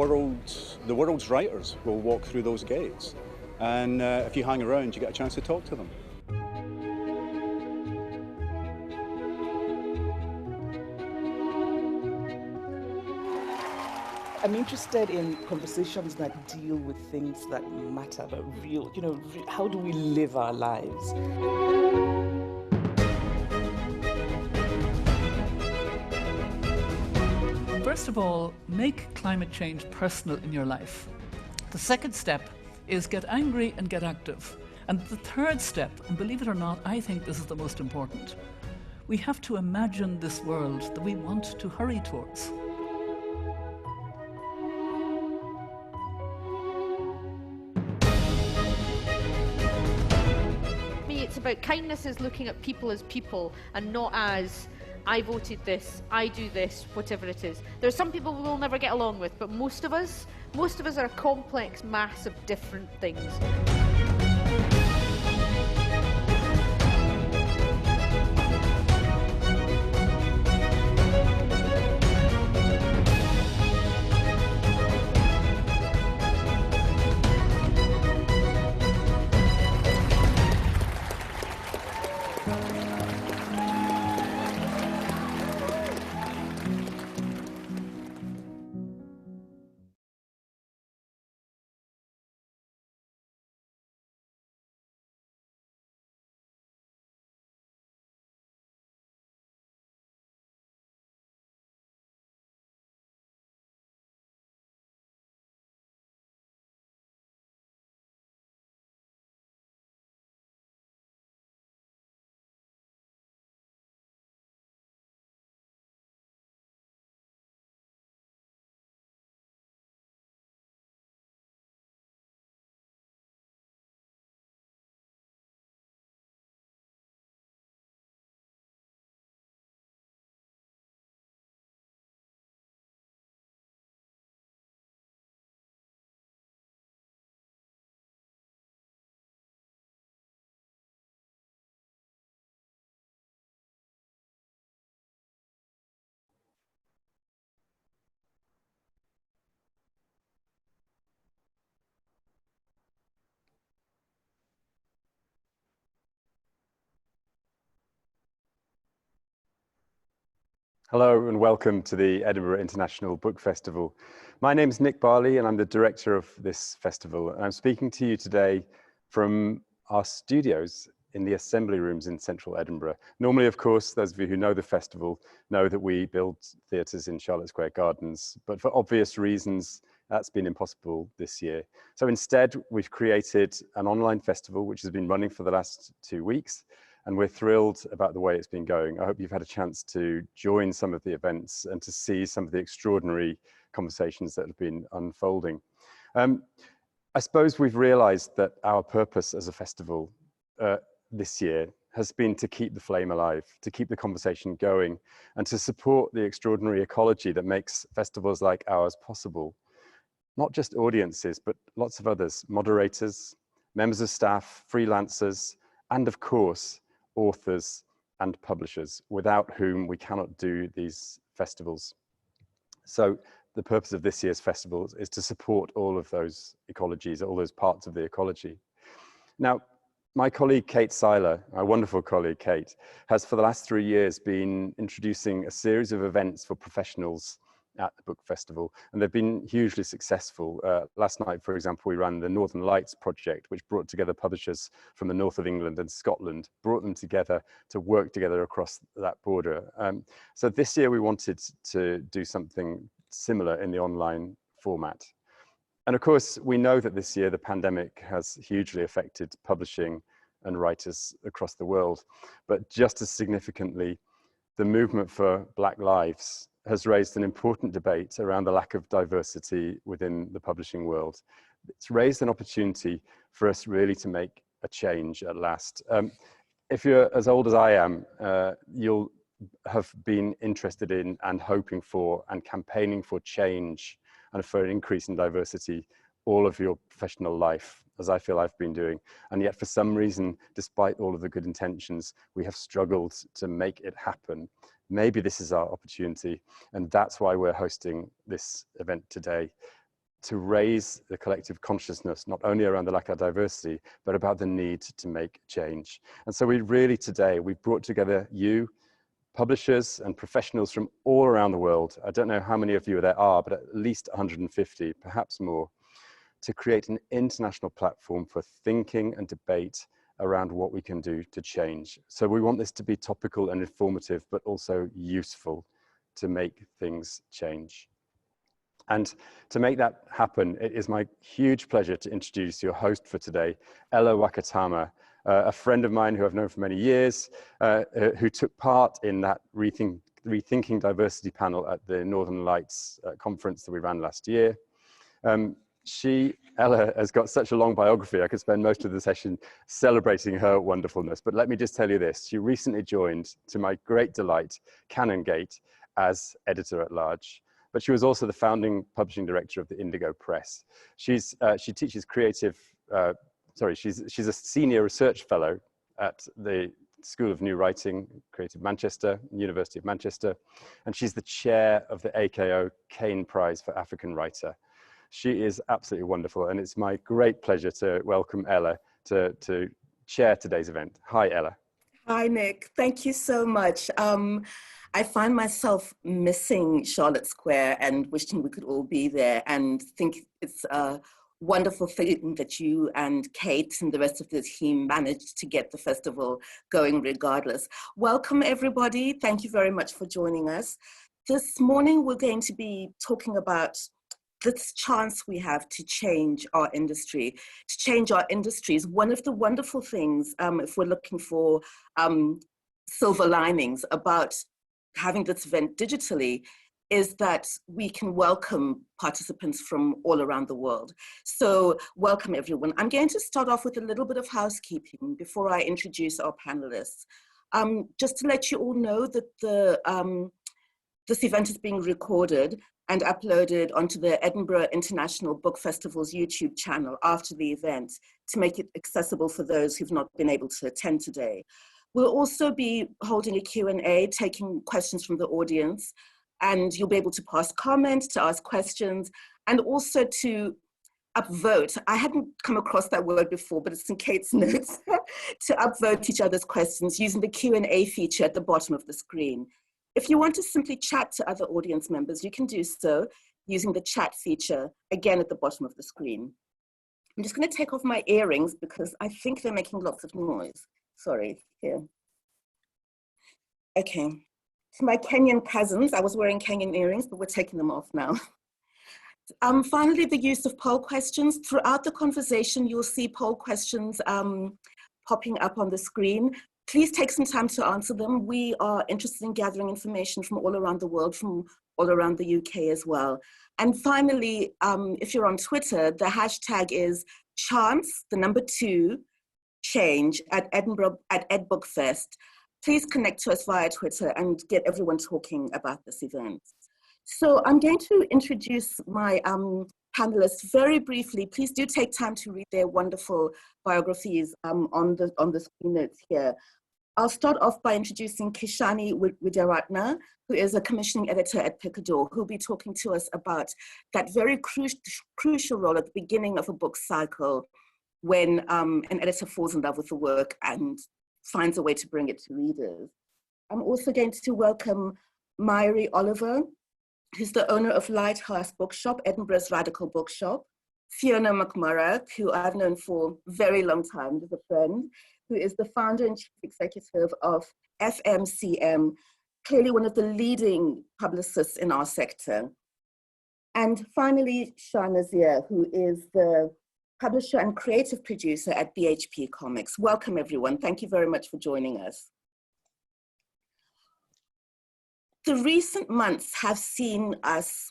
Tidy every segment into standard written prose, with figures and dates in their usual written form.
world's writers will walk through those gates. And if you hang around, you get a chance to talk to them. I'm interested in conversations that deal with things that matter, but real, how do we live our lives? First of all, make climate change personal in your life. The second step is get angry and get active. And the third step, and believe it or not, I think this is the most important. We have to imagine this world that we want to hurry towards. It's about kindness is looking at people as people and not as I voted this, I do this, whatever it is. There are some people we will never get along with, but most of us are a complex mass of different things. Hello and welcome to the Edinburgh International Book Festival. My name is Nick Barley and I'm the director of this festival. And I'm speaking to you today from our studios in the assembly rooms in central Edinburgh. Normally, of course, those of you who know the festival know that we build theatres in Charlotte Square Gardens, but for obvious reasons, that's been impossible this year. So instead, we've created an online festival which has been running for the last 2 weeks. And we're thrilled about the way it's been going. I hope you've had a chance to join some of the events and to see some of the extraordinary conversations that have been unfolding. I suppose we've realized that our purpose as a festival this year has been to keep the flame alive, to keep the conversation going, and to support the extraordinary ecology that makes festivals like ours possible. Not just audiences, but lots of others, moderators, members of staff, freelancers, and of course, authors and publishers, without whom we cannot do these festivals. So the purpose of this year's festival is to support all of those ecologies, all those parts of the ecology. Now, my colleague Kate Seiler, our wonderful colleague Kate, has for the last 3 years been introducing a series of events for professionals at the book festival, and they've been hugely successful. Last night, for example, we ran the Northern Lights project, which brought together publishers from the north of England and Scotland, brought them together to work together across that border. So this year we wanted to do something similar in the online format. And of course, we know that this year the pandemic has hugely affected publishing and writers across the world, but just as significantly, the movement for Black Lives has raised an important debate around the lack of diversity within the publishing world. It's raised an opportunity for us really to make a change at last. If you're as old as I am, you'll have been interested in and hoping for and campaigning for change and for an increase in diversity all of your professional life, as I feel I've been doing. And yet for some reason, despite all of the good intentions, we have struggled to make it happen. Maybe this is our opportunity, and that's why we're hosting this event today. to raise the collective consciousness, not only around the lack of diversity, but about the need to make change. And so we've brought together you, publishers and professionals from all around the world. I don't know how many of you there are, but at least 150, perhaps more, to create an international platform for thinking and debate around what we can do to change. So we want this to be topical and informative, but also useful to make things change. And to make that happen, it is my huge pleasure to introduce your host for today, Ellah Wakatama, a friend of mine who I've known for many years, who took part in that Rethinking Diversity panel at the Northern Lights conference that we ran last year. Ellah has got such a long biography, I could spend most of the session celebrating her wonderfulness. But let me just tell you this, she recently joined, to my great delight, Canongate as editor-at-large. But she was also the founding publishing director of the Indigo Press. She teaches she's a senior research fellow at the School of New Writing, Creative Manchester, University of Manchester, and she's the chair of the AKO Kane Prize for African Writer. She is absolutely wonderful, and it's my great pleasure to welcome Ellah to chair today's event. Hi, Ellah. Hi, Nick. Thank you so much. I find myself missing Charlotte Square and wishing we could all be there, and think it's a wonderful thing that you and Kate and the rest of the team managed to get the festival going regardless. Welcome, everybody. Thank you very much for joining us. This morning, we're going to be talking about this chance we have to change our industry, to change our industries. One of the wonderful things, if we're looking for silver linings about having this event digitally, is that we can welcome participants from all around the world. So welcome everyone. I'm going to start off with a little bit of housekeeping before I introduce our panelists. Just to let you all know that this event is being recorded and uploaded onto the Edinburgh International Book Festival's YouTube channel after the event to make it accessible for those who've not been able to attend today. We'll also be holding a Q&A, taking questions from the audience, and you'll be able to pass comments, to ask questions, and also to upvote. I hadn't come across that word before, but it's in Kate's notes, to upvote each other's questions using the Q&A feature at the bottom of the screen. If you want to simply chat to other audience members, you can do so using the chat feature, again at the bottom of the screen. I'm just going to take off my earrings because I think they're making lots of noise. Sorry, here. Okay. To my Kenyan cousins, I was wearing Kenyan earrings, but we're taking them off now. Finally, the use of poll questions. Throughout the conversation, you'll see poll questions popping up on the screen. Please take some time to answer them. We are interested in gathering information from all around the world, from all around the UK as well. And finally, if you're on Twitter, the hashtag is chance, the number 2, change at Edinburgh, at EdBookFest. Please connect to us via Twitter and get everyone talking about this event. So I'm going to introduce my panelists very briefly. Please do take time to read their wonderful biographies on the screen notes here. I'll start off by introducing Kishani Widyaratna, who is a commissioning editor at Picador, who'll be talking to us about that very crucial role at the beginning of a book cycle when an editor falls in love with the work and finds a way to bring it to readers. I'm also going to welcome Mairi Oliver, who's the owner of Lighthouse Bookshop, Edinburgh's radical bookshop. Fiona McMorrough, who I've known for a very long time, as a friend, who is the founder and chief executive of FMcM, clearly one of the leading publicists in our sector. And finally, Sha Nazir, who is the publisher and creative producer at BHP Comics. Welcome, everyone. Thank you very much for joining us. The recent months have seen us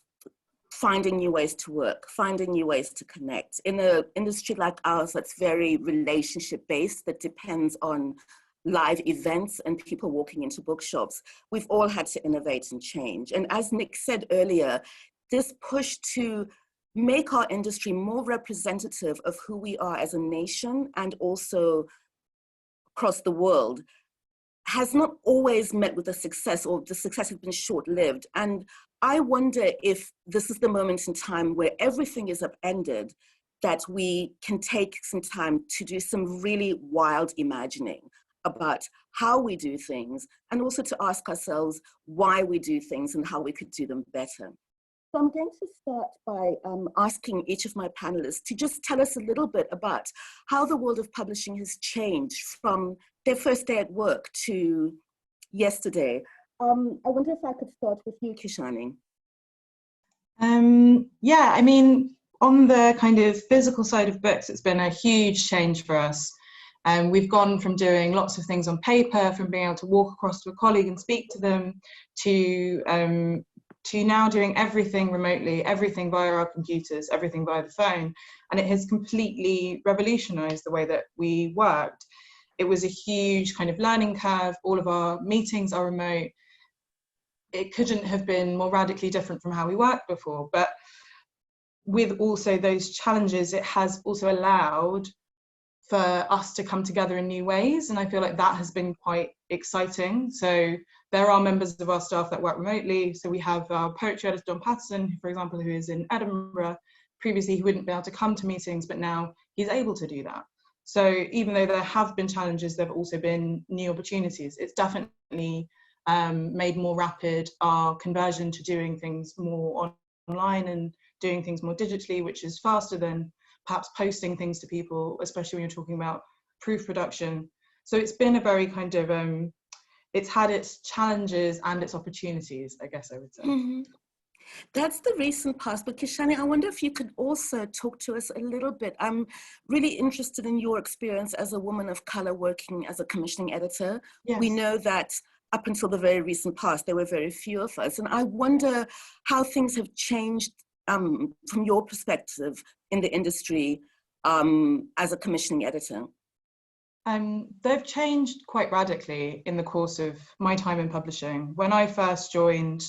finding new ways to work, finding new ways to connect. In an industry like ours that's very relationship-based, that depends on live events and people walking into bookshops, we've all had to innovate and change. And as Nick said earlier, this push to make our industry more representative of who we are as a nation and also across the world has not always met with the success, or the success has been short-lived. And I wonder if this is the moment in time where everything is upended, that we can take some time to do some really wild imagining about how we do things, and also to ask ourselves why we do things and how we could do them better. So I'm going to start by asking each of my panelists to just tell us a little bit about how the world of publishing has changed from their first day at work to yesterday. I wonder if I could start with you, Kishani. Yeah, I mean, on the kind of physical side of books, it's been a huge change for us. We've gone from doing lots of things on paper, from being able to walk across to a colleague and speak to them, to now doing everything remotely, everything via our computers, everything via the phone. And it has completely revolutionized the way that we worked. It was a huge kind of learning curve. All of our meetings are remote. It couldn't have been more radically different from how we worked before. But with also those challenges, it has also allowed for us to come together in new ways. And I feel like that has been quite exciting. So there are members of our staff that work remotely. So we have our poetry editor, Don Patterson, for example, who is in Edinburgh. Previously, he wouldn't be able to come to meetings, but now he's able to do that. So even though there have been challenges, there have also been new opportunities. It's definitely made more rapid our conversion to doing things more online and doing things more digitally, which is faster than perhaps posting things to people, especially when you're talking about proof production. So it's been a very kind of, it's had its challenges and its opportunities, I guess I would say. Mm-hmm. That's the recent past, but Kishani, I wonder if you could also talk to us a little bit. I'm really interested in your experience as a woman of color working as a commissioning editor. Yes. We know that up until the very recent past, there were very few of us. And I wonder how things have changed from your perspective in the industry as a commissioning editor. They've changed quite radically in the course of my time in publishing. When I first joined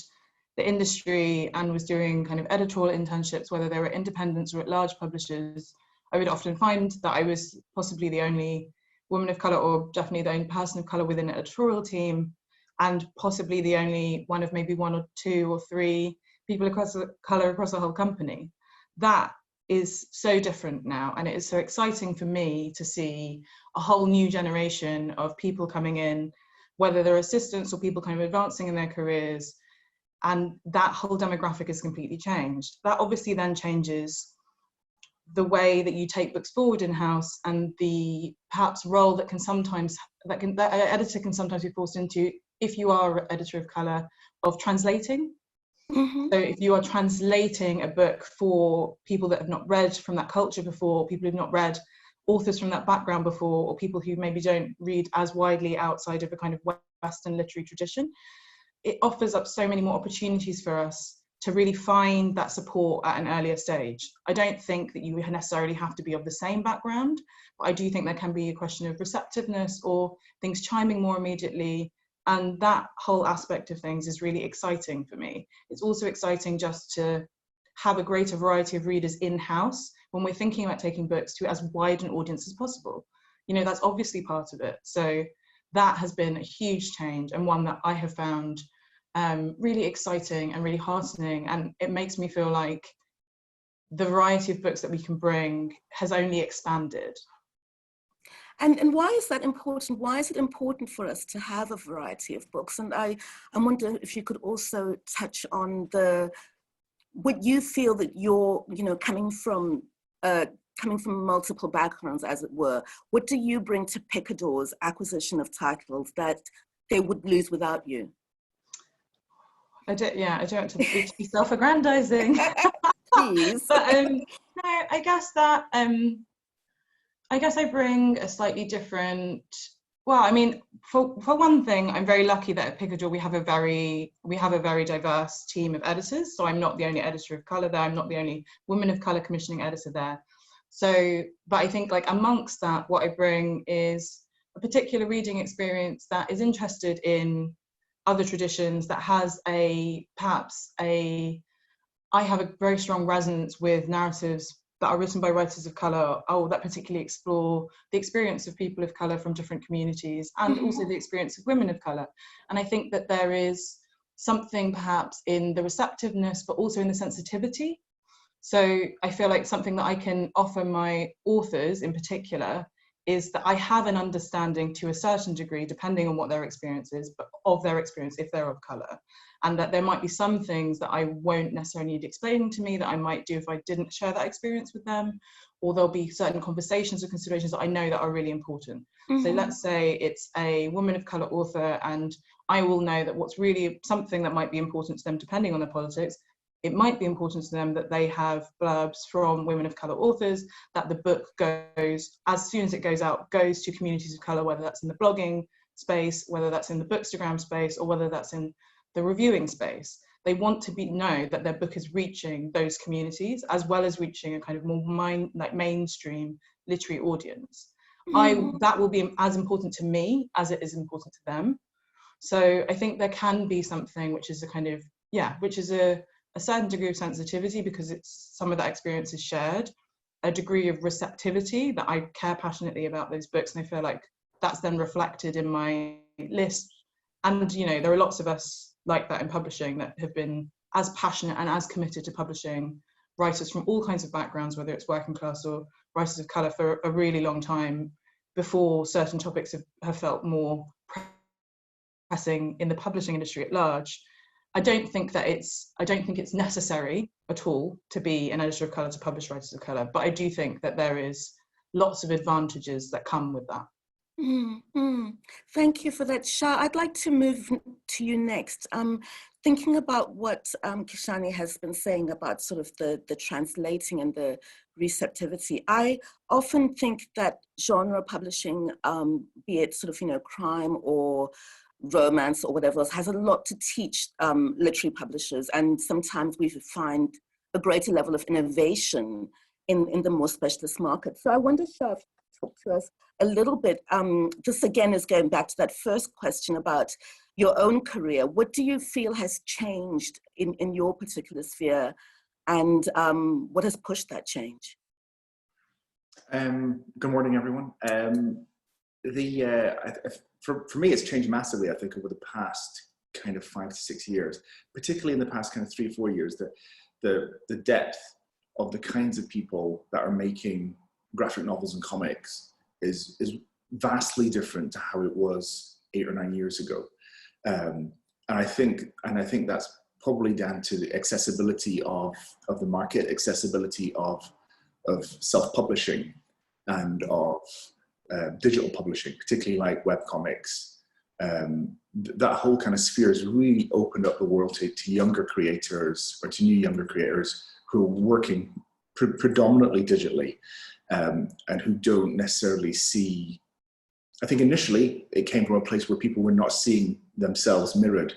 the industry and was doing kind of editorial internships, whether they were independents or at large publishers, I would often find that I was possibly the only woman of colour, or definitely the only person of colour within an editorial team, and possibly the only one of maybe one or two or three people across the colour across the whole company. That is so different now, and it is so exciting for me to see a whole new generation of people coming in, whether they're assistants or people kind of advancing in their careers, and that whole demographic has completely changed. That obviously then changes the way that you take books forward in-house, and the perhaps role that can sometimes, that an editor can sometimes be forced into, if you are an editor of colour, of translating. Mm-hmm. So if you are translating a book for people that have not read from that culture before, people who've not read authors from that background before, or people who maybe don't read as widely outside of a kind of Western literary tradition, it offers up so many more opportunities for us to really find that support at an earlier stage. I don't think that you necessarily have to be of the same background, but I do think there can be a question of receptiveness or things chiming more immediately. And that whole aspect of things is really exciting for me. It's also exciting just to have a greater variety of readers in-house when we're thinking about taking books to as wide an audience as possible. You know, that's obviously part of it. So that has been a huge change, and one that I have found really exciting and really heartening. And it makes me feel like the variety of books that we can bring has only expanded. And why is that important? Why is it important for us to have a variety of books? And I wonder if you could also touch on what you feel that you're, coming from multiple backgrounds, as it were. What do you bring to Picador's acquisition of titles that they would lose without you? I don't want to be too self-aggrandizing. Please. But no, I guess that I guess I bring a slightly different, well, I mean, for one thing, I'm very lucky that at Picador we have a very diverse team of editors. So I'm not the only editor of colour there. I'm not the only woman of colour commissioning editor there. So, but I think like amongst that, what I bring is a particular reading experience that is interested in other traditions, that has I have a very strong resonance with narratives that are written by writers of colour, that particularly explore the experience of people of colour from different communities, and also the experience of women of colour. And I think that there is something perhaps in the receptiveness, but also in the sensitivity. So I feel like something that I can offer my authors in particular is that I have an understanding to a certain degree, depending on what their experience is, but of their experience if they're of colour. And that there might be some things that I won't necessarily need explaining to me that I might do if I didn't share that experience with them, or there'll be certain conversations or considerations that I know that are really important. Mm-hmm. So let's say it's a woman of colour author, and I will know that what's really something that might be important to them, depending on their politics, it might be important to them that they have blurbs from women of colour authors, that the book goes, as soon as it goes out, goes to communities of colour, whether that's in the blogging space, whether that's in the Bookstagram space, or whether that's in the reviewing space. They want to know that their book is reaching those communities, as well as reaching a kind of more mainstream literary audience. That will be as important to me as it is important to them. So I think there can be something which is a kind of, which is a certain degree of sensitivity, because it's some of that experience is shared, a degree of receptivity that I care passionately about those books, and I feel like that's then reflected in my list. And there are lots of us like that in publishing that have been as passionate and as committed to publishing writers from all kinds of backgrounds, whether it's working class or writers of colour, for a really long time, before certain topics have felt more pressing in the publishing industry at large. I don't think it's necessary at all to be an editor of colour to publish writers of colour, but I do think that there is lots of advantages that come with that. Thank you for that, Sha. I'd like to move to you next. Thinking about what Kishani has been saying about sort of the translating and the receptivity, I often think that genre publishing, be it sort of, crime or romance or whatever else, has a lot to teach literary publishers, and sometimes we find a greater level of innovation in the more specialist market. So I wonder, Sha, if you could talk to us a little bit. This again is going back to that first question about your own career. What do you feel has changed in your particular sphere, and what has pushed that change? Good morning, everyone. For me, it's changed massively, I think, over the past kind of 5 to 6 years, particularly in the past kind of 3 or 4 years. The depth of the kinds of people that are making graphic novels and comics is vastly different to how it was 8 or 9 years ago. And I think that's probably down to the accessibility of the market, accessibility of self-publishing and of digital publishing, particularly like webcomics. That whole kind of sphere has really opened up the world to younger creators, or to new younger creators who are working predominantly digitally, and who don't necessarily see. I think initially it came from a place where people were not seeing themselves mirrored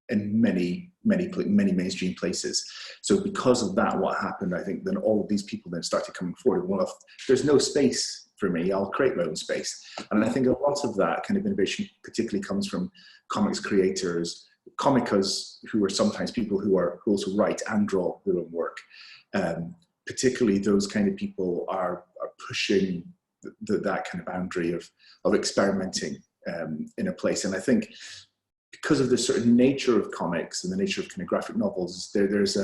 in many mainstream places. So because of that, what happened, I think, then all of these people then started coming forward. Well, if there's no space for me, I'll create my own space. And I think a lot of that kind of innovation particularly comes from comics creators, comicers, who are sometimes people who also write and draw their own work. Particularly those kind of people are pushing that kind of boundary of experimenting in a place. And I think because of the certain nature of comics and the nature of kind of graphic novels, there's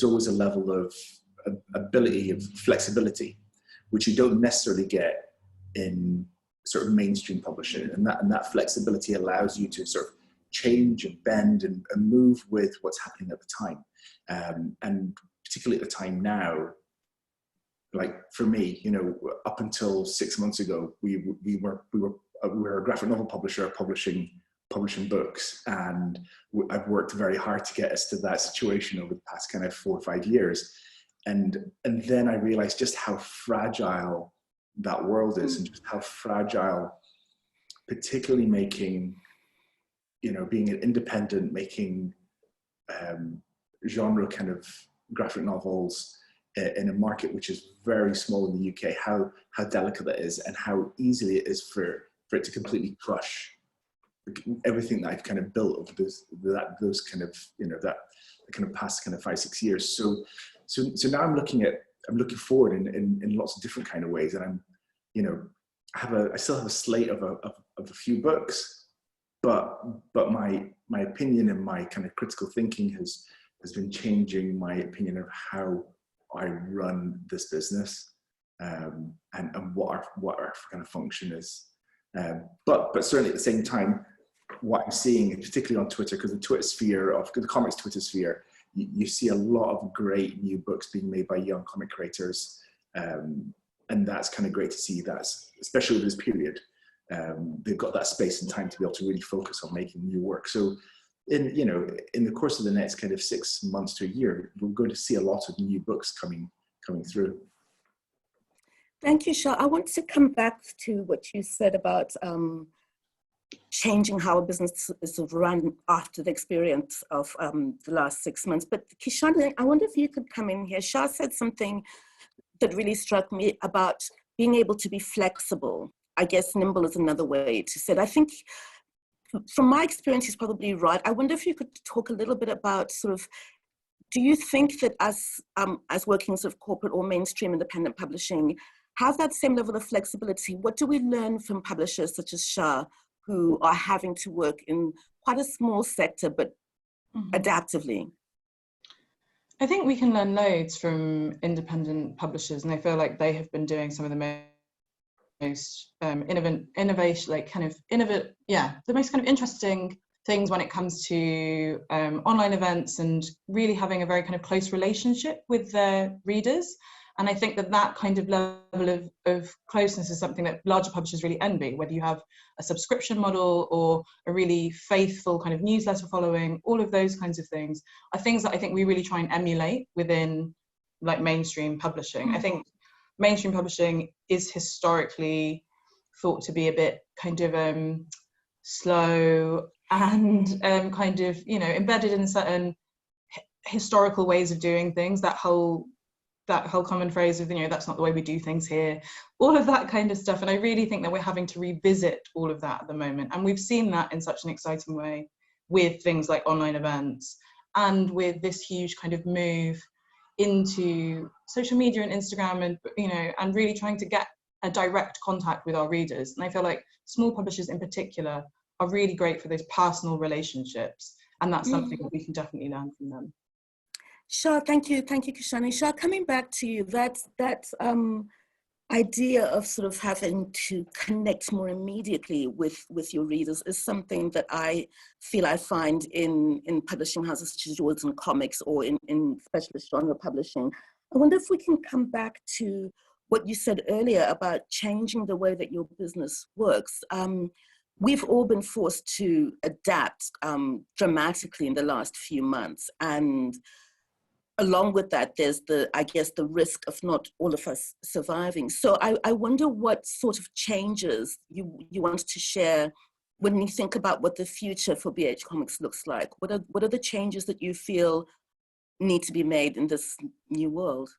always a level of ability, of flexibility, which you don't necessarily get in sort of mainstream publishing. And that flexibility allows you to sort of change and bend and move with what's happening at the time. And particularly at the time now, like for me, up until 6 months ago, we were a graphic novel publisher publishing books, and I've worked very hard to get us to that situation over the past kind of 4 or 5 years. And then I realized just how fragile that world is, and just how fragile, particularly making, being an independent, making genre kind of graphic novels in a market which is very small in the UK, how delicate that is, and how easily it is for it to completely crush everything that I've kind of built over those kind of, that kind of past kind of 5, 6 years. So now I'm looking forward in lots of different kind of ways, and I'm, I still have a slate of a few books, but my opinion and my kind of critical thinking has been changing my opinion of how I run this business, and what our kind of function is. But certainly at the same time, what I'm seeing, particularly on Twitter, because the comics Twitter sphere, you see a lot of great new books being made by young comic creators, and that's kind of great to see. That's especially over this period, they've got that space and time to be able to really focus on making new work. So in the course of the next kind of 6 months to a year, we're going to see a lot of new books coming through. Thank you, Sha. I want to come back to what you said about changing how a business is run after the experience of the last 6 months. But Kishani, I wonder if you could come in here. Sha said something that really struck me about being able to be flexible. I guess nimble is another way to say it. I think from my experience, he's probably right. I wonder if you could talk a little bit about sort of, do you think that as working sort of corporate or mainstream independent publishing, have that same level of flexibility? What do we learn from publishers such as Sha, who are having to work in quite a small sector, but adaptively? I think we can learn loads from independent publishers, and I feel like they have been doing some of the most the most kind of interesting things when it comes to online events and really having a very kind of close relationship with their readers. And I think that kind of level of closeness is something that larger publishers really envy, whether you have a subscription model or a really faithful kind of newsletter following. All of those kinds of things are things that I think we really try and emulate within like mainstream publishing. I think mainstream publishing is historically thought to be a bit kind of slow and kind of, embedded in certain historical ways of doing things. That whole common phrase of, that's not the way we do things here, all of that kind of stuff. And I really think that we're having to revisit all of that at the moment. And we've seen that in such an exciting way with things like online events and with this huge kind of move into social media and Instagram and, and really trying to get a direct contact with our readers. And I feel like small publishers in particular are really great for those personal relationships. And that's something that we can definitely learn from them. Sha, thank you, Kishani. Sha, coming back to you, that idea of sort of having to connect more immediately with your readers is something that I feel I find in publishing houses such as yours and comics or in specialist genre publishing. I wonder if we can come back to what you said earlier about changing the way that your business works. We've all been forced to adapt dramatically in the last few months, and along with that, there's the risk of not all of us surviving. So I wonder what sort of changes you wanted to share when you think about what the future for BH Comics looks like. What are the changes that you feel need to be made in this new world?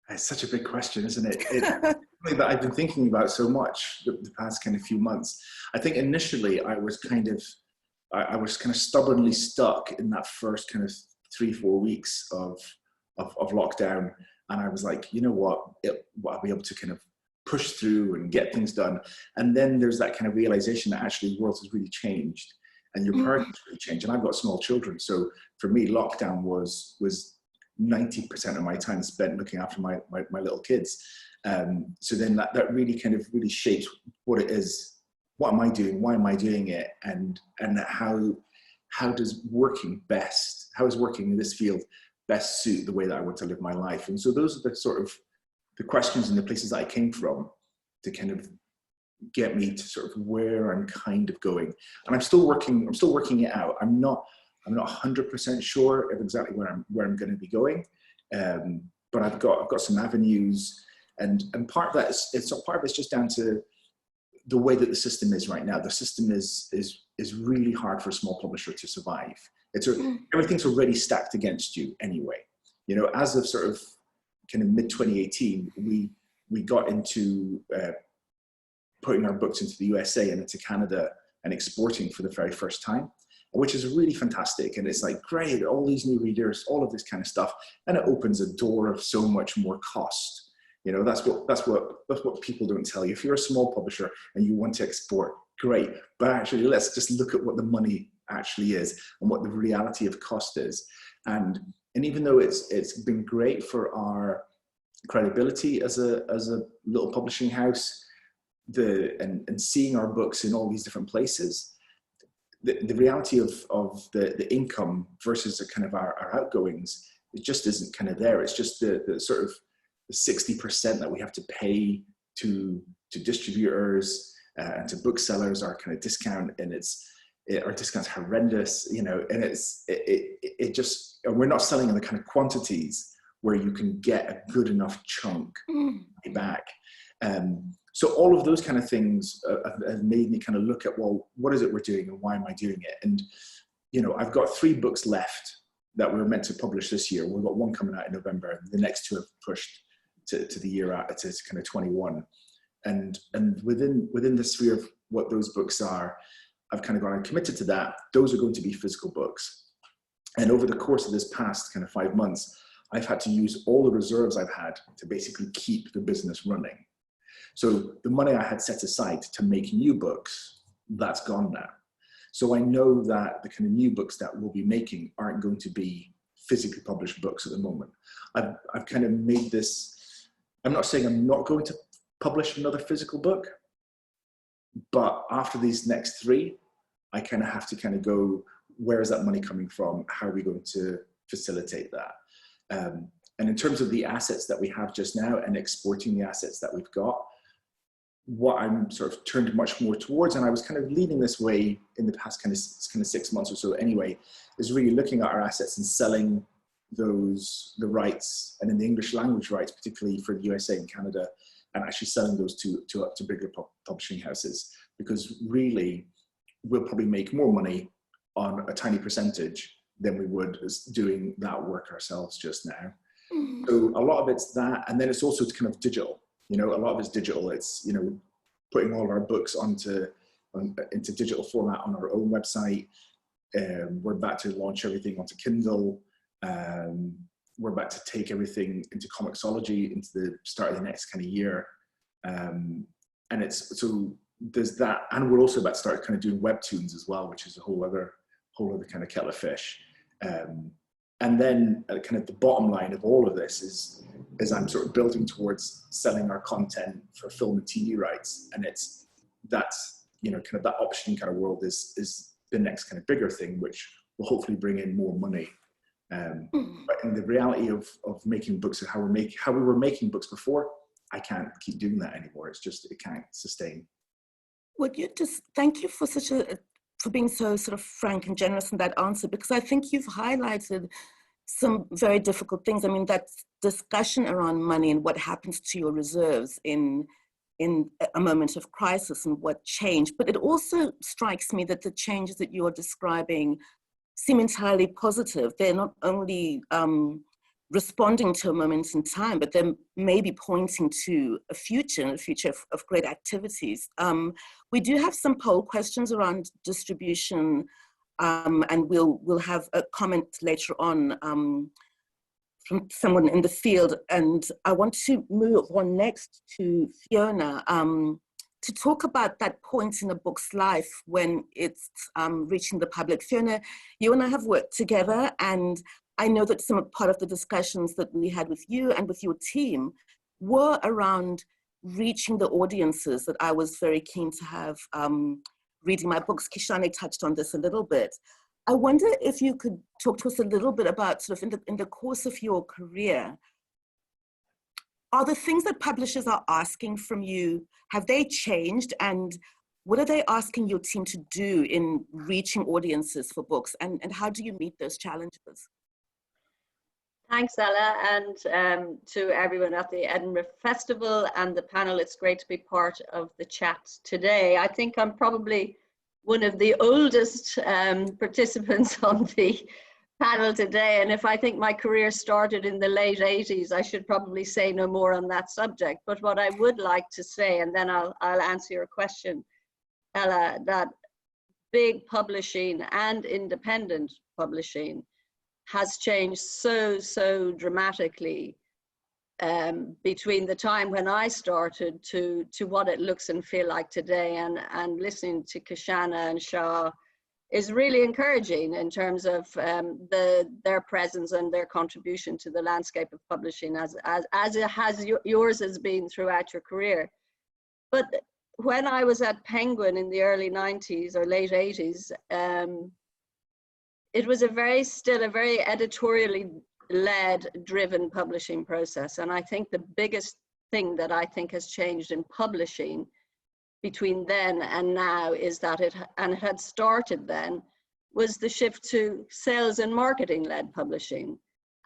It's such a big question, isn't it? It's something that I've been thinking about so much the past kind of few months. I think initially I was kind of stubbornly stuck in that first kind of 3-4 weeks of lockdown, and I was like, you know what, I'll be able to kind of push through and get things done. And then there's that kind of realization that actually the world has really changed and your priorities really changed. And I've got small children, so for me lockdown was 90% of my time spent looking after my little kids. So then that really kind of really shaped what it is. What am I doing? Why am I doing it? And how does working in this field best suit the way that I want to live my life? And so those are the sort of the questions and the places that I came from to kind of get me to sort of where I'm kind of going. And I'm still working it out. I'm not 100% sure of exactly where I'm going to be going, but I've got some avenues, and part of that is just down to the way that the system is right now. The system is really hard for a small publisher to survive. Everything's already stacked against you anyway. As of sort of kind of mid 2018, we got into putting our books into the USA and into Canada and exporting for the very first time, which is really fantastic. And it's like, great, all these new readers, all of this kind of stuff. And it opens a door of so much more cost. That's what people don't tell you. If you're a small publisher and you want to export, great, but actually let's just look at what the money actually is and what the reality of cost is. And even though it's been great for our credibility as a little publishing house, and seeing our books in all these different places, the reality of the income versus the kind of our outgoings, it just isn't kind of there. It's just the sort of the 60% that we have to pay to distributors and to booksellers, our kind of discount, and our discount's horrendous, you know, and it just, and we're not selling in the kind of quantities where you can get a good enough chunk back. So all of those kind of things have made me kind of look at, well, what is it we're doing and why am I doing it? And, you know, I've got 3 books left that we're meant to publish this year. We've got one coming out in November, and the next 2 have pushed to the year out, to kind of 21. And within the sphere of what those books are, I've kind of gone and committed to that. Those are going to be physical books. And over the course of this past kind of 5 months, I've had to use all the reserves I've had to basically keep the business running. So the money I had set aside to make new books, that's gone now. So I know that the kind of new books that we'll be making aren't going to be physically published books at the moment. I've kind of made this, I'm not saying I'm not going to publish another physical book, but after these next 3, I kind of have to kind of go, where is that money coming from? How are we going to facilitate that? And in terms of the assets that we have just now and exporting the assets that we've got, what I'm sort of turned much more towards, and I was kind of leading this way in the past kind of 6 months or so anyway, is really looking at our assets and selling the rights, and in the English language rights, particularly for the USA and Canada, and actually selling those to bigger publishing houses, because really we'll probably make more money on a tiny percentage than we would as doing that work ourselves just now. So a lot of it's that, and then it's also kind of digital. You know, a lot of it's digital. It's, you know, putting all of our books into digital format on our own website. We're about to launch everything onto Kindle. We're about to take everything into Comixology into the start of the next kind of year. And it's, so there's that, and we're also about to start kind of doing webtoons as well, which is a whole other kind of kettle of fish. And then kind of the bottom line of all of this is I'm sort of building towards selling our content for film and TV rights. And that's, you know, kind of that option kind of world is the next kind of bigger thing, which will hopefully bring in more money. But in the reality of making books and how we were making books before, I can't keep doing that anymore. It's just, it can't sustain. Would you just, thank you for for being so sort of frank and generous in that answer, because I think you've highlighted some very difficult things. I mean, that discussion around money and what happens to your reserves in a moment of crisis and what changed. But it also strikes me that the changes that you're describing seem entirely positive. They're not only responding to a moment in time, but they're maybe pointing to a future of great activities. We do have some poll questions around distribution, and we'll have a comment later on from someone in the field. And I want to move on next to Fiona to talk about that point in a book's life when it's reaching the public. Fiona, you and I have worked together, and I know that some part of the discussions that we had with you and with your team were around reaching the audiences that I was very keen to have reading my books. Kishani touched on this a little bit. I wonder if you could talk to us a little bit about sort of in the course of your career, are the things that publishers are asking from you, have they changed? And what are they asking your team to do in reaching audiences for books? And how do you meet those challenges? Thanks, Ella, and to everyone at the Edinburgh Festival and the panel. It's great to be part of the chat today. I think I'm probably one of the oldest participants on the panel today, and if I think my career started in the late 80s, I should probably say no more on that subject. But what I would like to say, and then I'll answer your question, Ella, that big publishing and independent publishing has changed so dramatically between the time when I started to what it looks and feel like today, and listening to Kishani and Sha is really encouraging in terms of their presence and their contribution to the landscape of publishing, as it has yours has been throughout your career. But when I was at Penguin in the early 90s or late 80s, it was still a very editorially led, driven publishing process. And I think the biggest thing that I think has changed in publishing between then and now is that it had started then, was the shift to sales and marketing led publishing.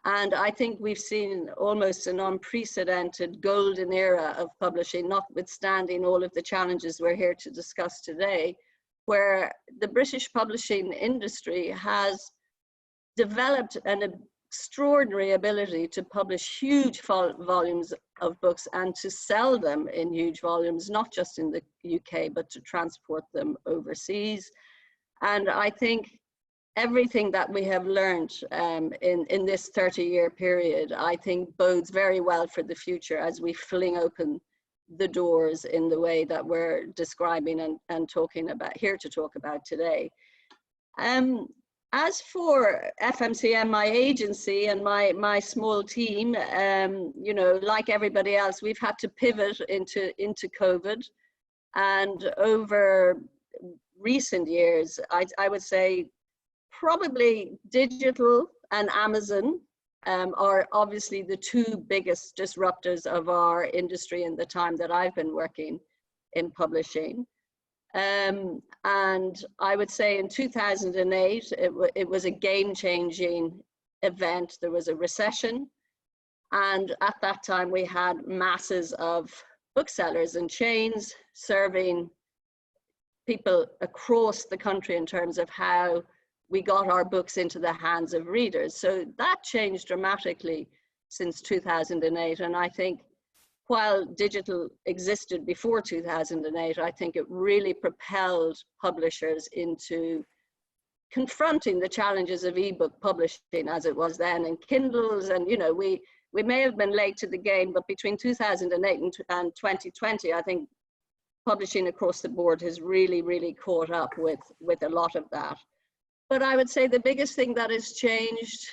And I think we've seen almost an unprecedented golden era of publishing, notwithstanding all of the challenges we're here to discuss today, where the British publishing industry has developed an extraordinary ability to publish huge volumes of books and to sell them in huge volumes, not just in the UK, but to transport them overseas. And I think everything that we have learned in this 30-year period, I think bodes very well for the future as we fling open the doors in the way that we're describing and talking about here to talk about today. As for FMcM, my agency and my small team, you know, like everybody else, we've had to pivot into COVID. And over recent years, I would say probably digital and Amazon are obviously the two biggest disruptors of our industry in the time that I've been working in publishing. And I would say in 2008, it was a game-changing event. There was a recession. And at that time, we had masses of booksellers and chains serving people across the country in terms of how we got our books into the hands of readers. So that changed dramatically since 2008. And I think while digital existed before 2008, I think it really propelled publishers into confronting the challenges of ebook publishing as it was then, and Kindles. And, you know, we may have been late to the game, but between 2008 and 2020, I think publishing across the board has really caught up with a lot of that. But I would say the biggest thing that has changed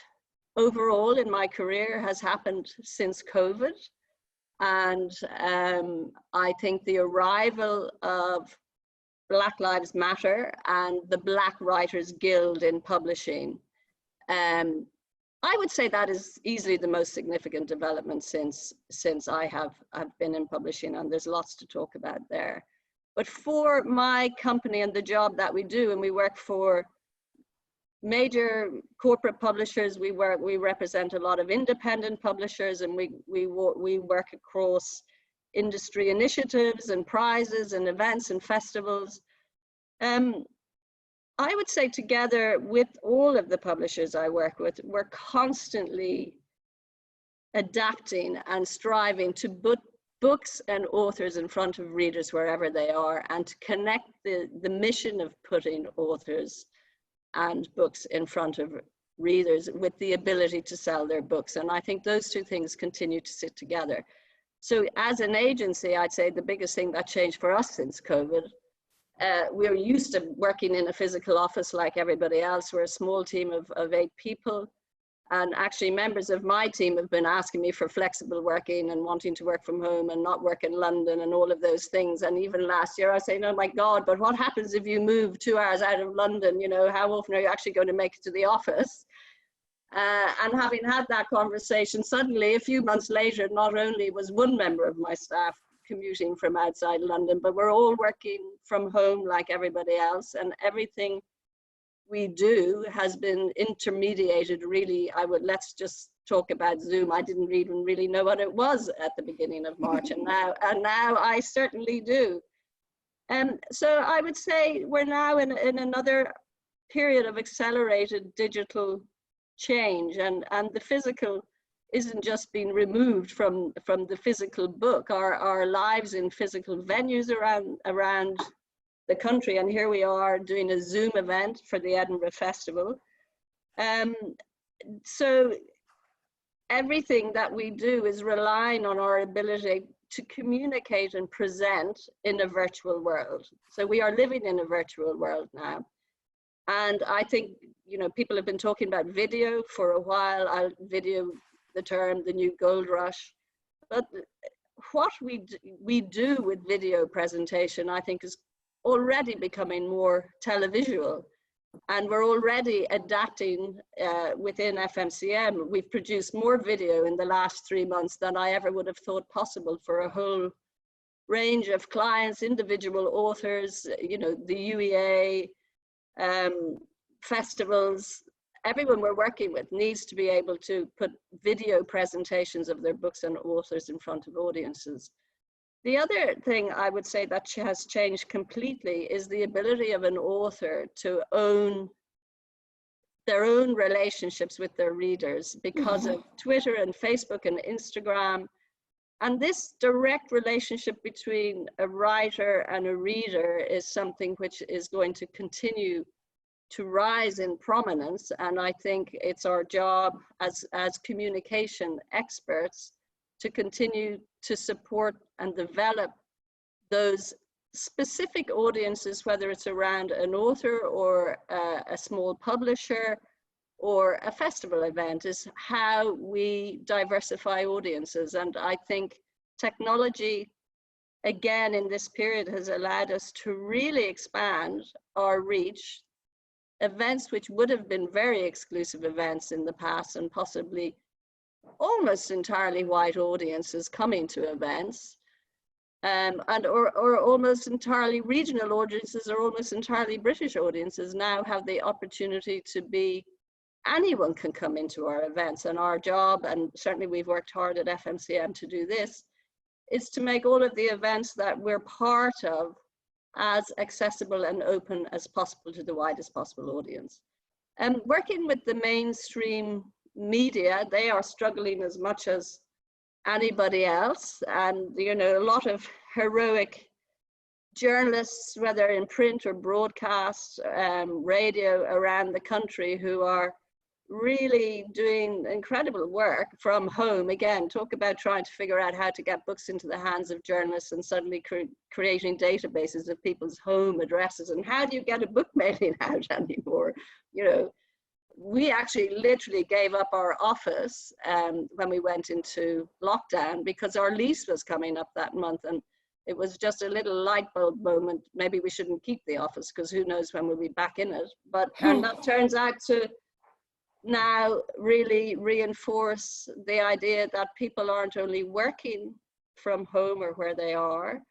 overall in my career has happened since COVID. And I think the arrival of Black Lives Matter and the Black Writers Guild in publishing, I would say that is easily the most significant development since I have been in publishing, and there's lots to talk about there. But for my company and the job that we do, and we work for major corporate publishers, we represent a lot of independent publishers, and we work across industry initiatives and prizes and events and festivals. I would say together with all of the publishers I work with, we're constantly adapting and striving to put books and authors in front of readers wherever they are, and to connect the mission of putting authors and books in front of readers with the ability to sell their books. And I think those two things continue to sit together. So as an agency, I'd say the biggest thing that changed for us since COVID, we're used to working in a physical office like everybody else. We're a small team of 8 people. And actually members of my team have been asking me for flexible working and wanting to work from home and not work in London and all of those things. And even last year I was saying, oh my God, but what happens if you move 2 hours out of London? You know, how often are you actually going to make it to the office? And having had that conversation, suddenly a few months later, not only was one member of my staff commuting from outside London, but we're all working from home like everybody else, and everything we do has been intermediated really. Let's just talk about Zoom. I didn't even really know what it was at the beginning of March, and now I certainly do. So I would say we're now in another period of accelerated digital change, and the physical isn't just being removed from the physical book. Our lives in physical venues around the country, and here we are doing a Zoom event for the Edinburgh Festival. So everything that we do is relying on our ability to communicate and present in a virtual world. So we are living in a virtual world now. And I think, you know, people have been talking about video for a while. I'll video the term the new gold rush. But what we do with video presentation, I think, is already becoming more televisual. And we're already adapting within FMcM. We've produced more video in the last 3 months than I ever would have thought possible for a whole range of clients, individual authors, you know, the UEA, festivals. Everyone we're working with needs to be able to put video presentations of their books and authors in front of audiences. The other thing I would say that has changed completely is the ability of an author to own their own relationships with their readers because of Twitter and Facebook and Instagram. And this direct relationship between a writer and a reader is something which is going to continue to rise in prominence. And I think it's our job as communication experts to continue to support and develop those specific audiences, whether it's around an author or a small publisher or a festival event, is how we diversify audiences. And I think technology, again, in this period has allowed us to really expand our reach. Events which would have been very exclusive events in the past and possibly almost entirely white audiences coming to events, or almost entirely regional audiences or almost entirely British audiences now have the opportunity to be, anyone can come into our events. And our job, and certainly we've worked hard at FMcM to do this, is to make all of the events that we're part of as accessible and open as possible to the widest possible audience. And working with the mainstream media, they are struggling as much as anybody else. And, you know, a lot of heroic journalists, whether in print or broadcast, radio around the country, who are really doing incredible work from home. Again, talk about trying to figure out how to get books into the hands of journalists and suddenly creating databases of people's home addresses. And how do you get a book mailing out anymore? You know, we actually literally gave up our office when we went into lockdown because our lease was coming up that month, and it was just a little light bulb moment. Maybe we shouldn't keep the office because who knows when we'll be back in it. But and that turns out to now really reinforce the idea that people aren't only working from home or where they are,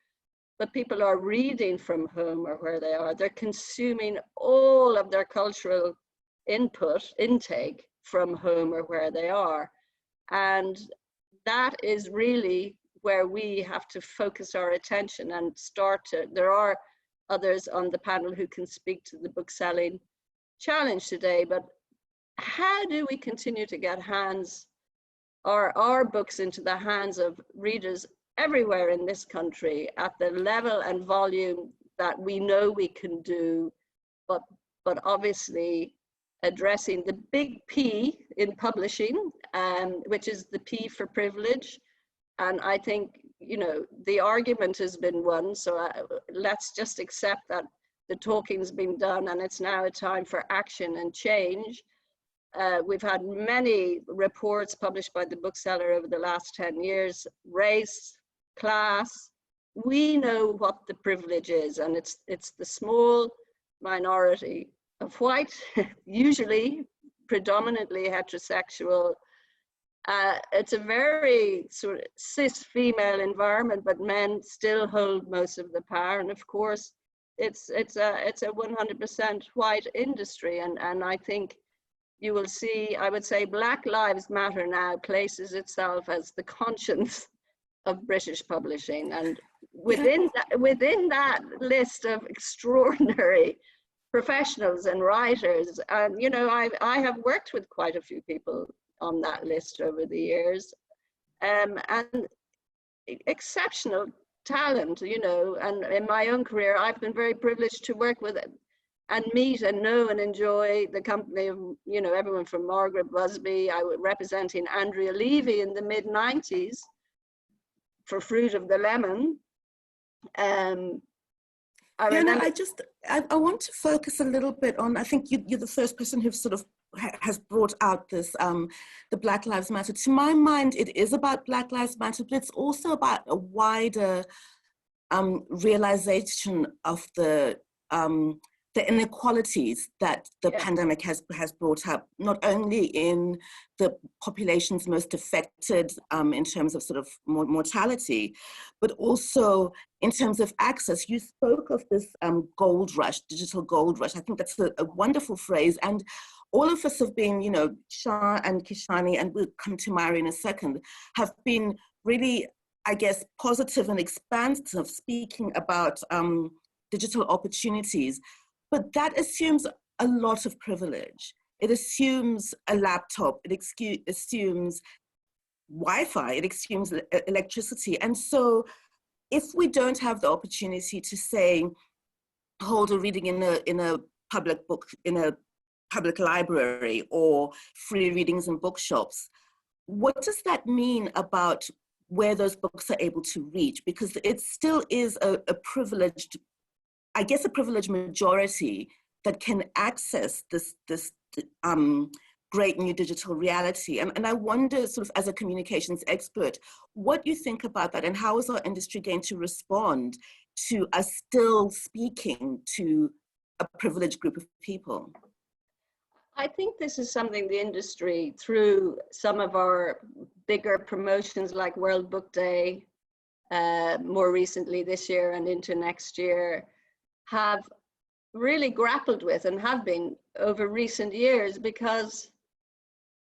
but people are reading from home or where they are. They're consuming all of their cultural intake from home or where they are. And that is really where we have to focus our attention and start to, there are others on the panel who can speak to the book selling challenge today, but how do we continue to get our books into the hands of readers everywhere in this country at the level and volume that we know we can do, but obviously addressing the big P in publishing, which is the P for privilege. And I think, you know, the argument has been won, so let's just accept that the talking's been done and it's now a time for action and change. We've had many reports published by the bookseller over the last 10 years, race, class. We know what the privilege is, and it's the small minority of white, usually predominantly heterosexual. It's a very sort of cis female environment, but men still hold most of the power. And of course, it's a 100% white industry, and I think you will see, I would say, Black Lives Matter now places itself as the conscience of British publishing. And within that list of extraordinary professionals and writers, you know, I have worked with quite a few people on that list over the years, and exceptional talent, you know, and in my own career, I've been very privileged to work with and meet and know and enjoy the company of, you know, everyone from Margaret Busby. I was representing Andrea Levy in the mid-90s for Fruit of the Lemon. Fiona, I want to focus a little bit on, I think you're the first person who sort of has brought out this, the Black Lives Matter. To my mind, it is about Black Lives Matter, but it's also about a wider realization of the inequalities that the pandemic has brought up, not only in the populations most affected in terms of sort of mortality, but also in terms of access. You spoke of this gold rush, digital gold rush. I think that's a wonderful phrase. And all of us have been, you know, Sha and Kishani, and we'll come to Mairi in a second, have been really, I guess, positive and expansive, speaking about digital opportunities. But that assumes a lot of privilege. It assumes a laptop, it assumes Wi-Fi, it assumes electricity. And so if we don't have the opportunity to say, hold a reading in a public book, in a public library, or free readings in bookshops, what does that mean about where those books are able to reach? Because it still is a privileged, I guess, a privileged majority that can access this great new digital reality. And I wonder, sort of as a communications expert, what you think about that, and how is our industry going to respond to us still speaking to a privileged group of people? I think this is something the industry, through some of our bigger promotions like World Book Day, more recently this year and into next year, have really grappled with and have been over recent years, because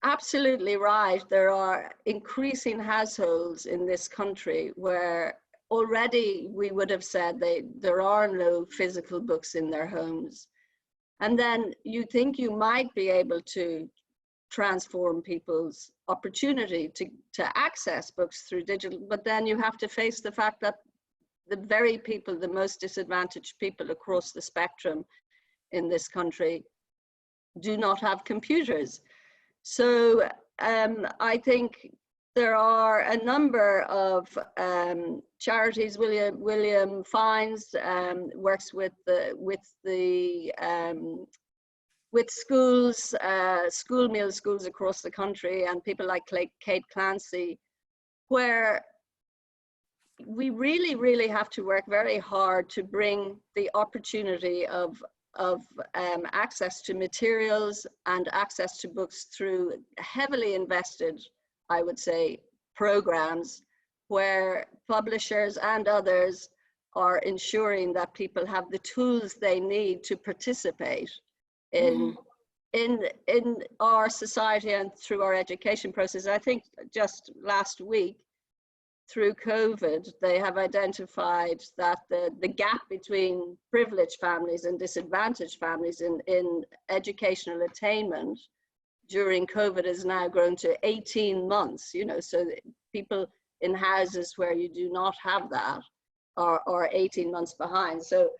absolutely right, there are increasing households in this country where already we would have said there are no physical books in their homes. And then you think you might be able to transform people's opportunity to access books through digital, but then you have to face the fact that the very people, the most disadvantaged people across the spectrum in this country, do not have computers. So I think there are a number of charities. William Fines works with schools, school meal schools across the country, and people like Kate Clancy, where we really have to work very hard to bring the opportunity of access to materials and access to books through heavily invested, I would say, programs where publishers and others are ensuring that people have the tools they need to participate in our society and through our education process. I think just last week, through COVID, they have identified that the gap between privileged families and disadvantaged families in educational attainment during COVID has now grown to 18 months, you know, so people in houses where you do not have that are 18 months behind. So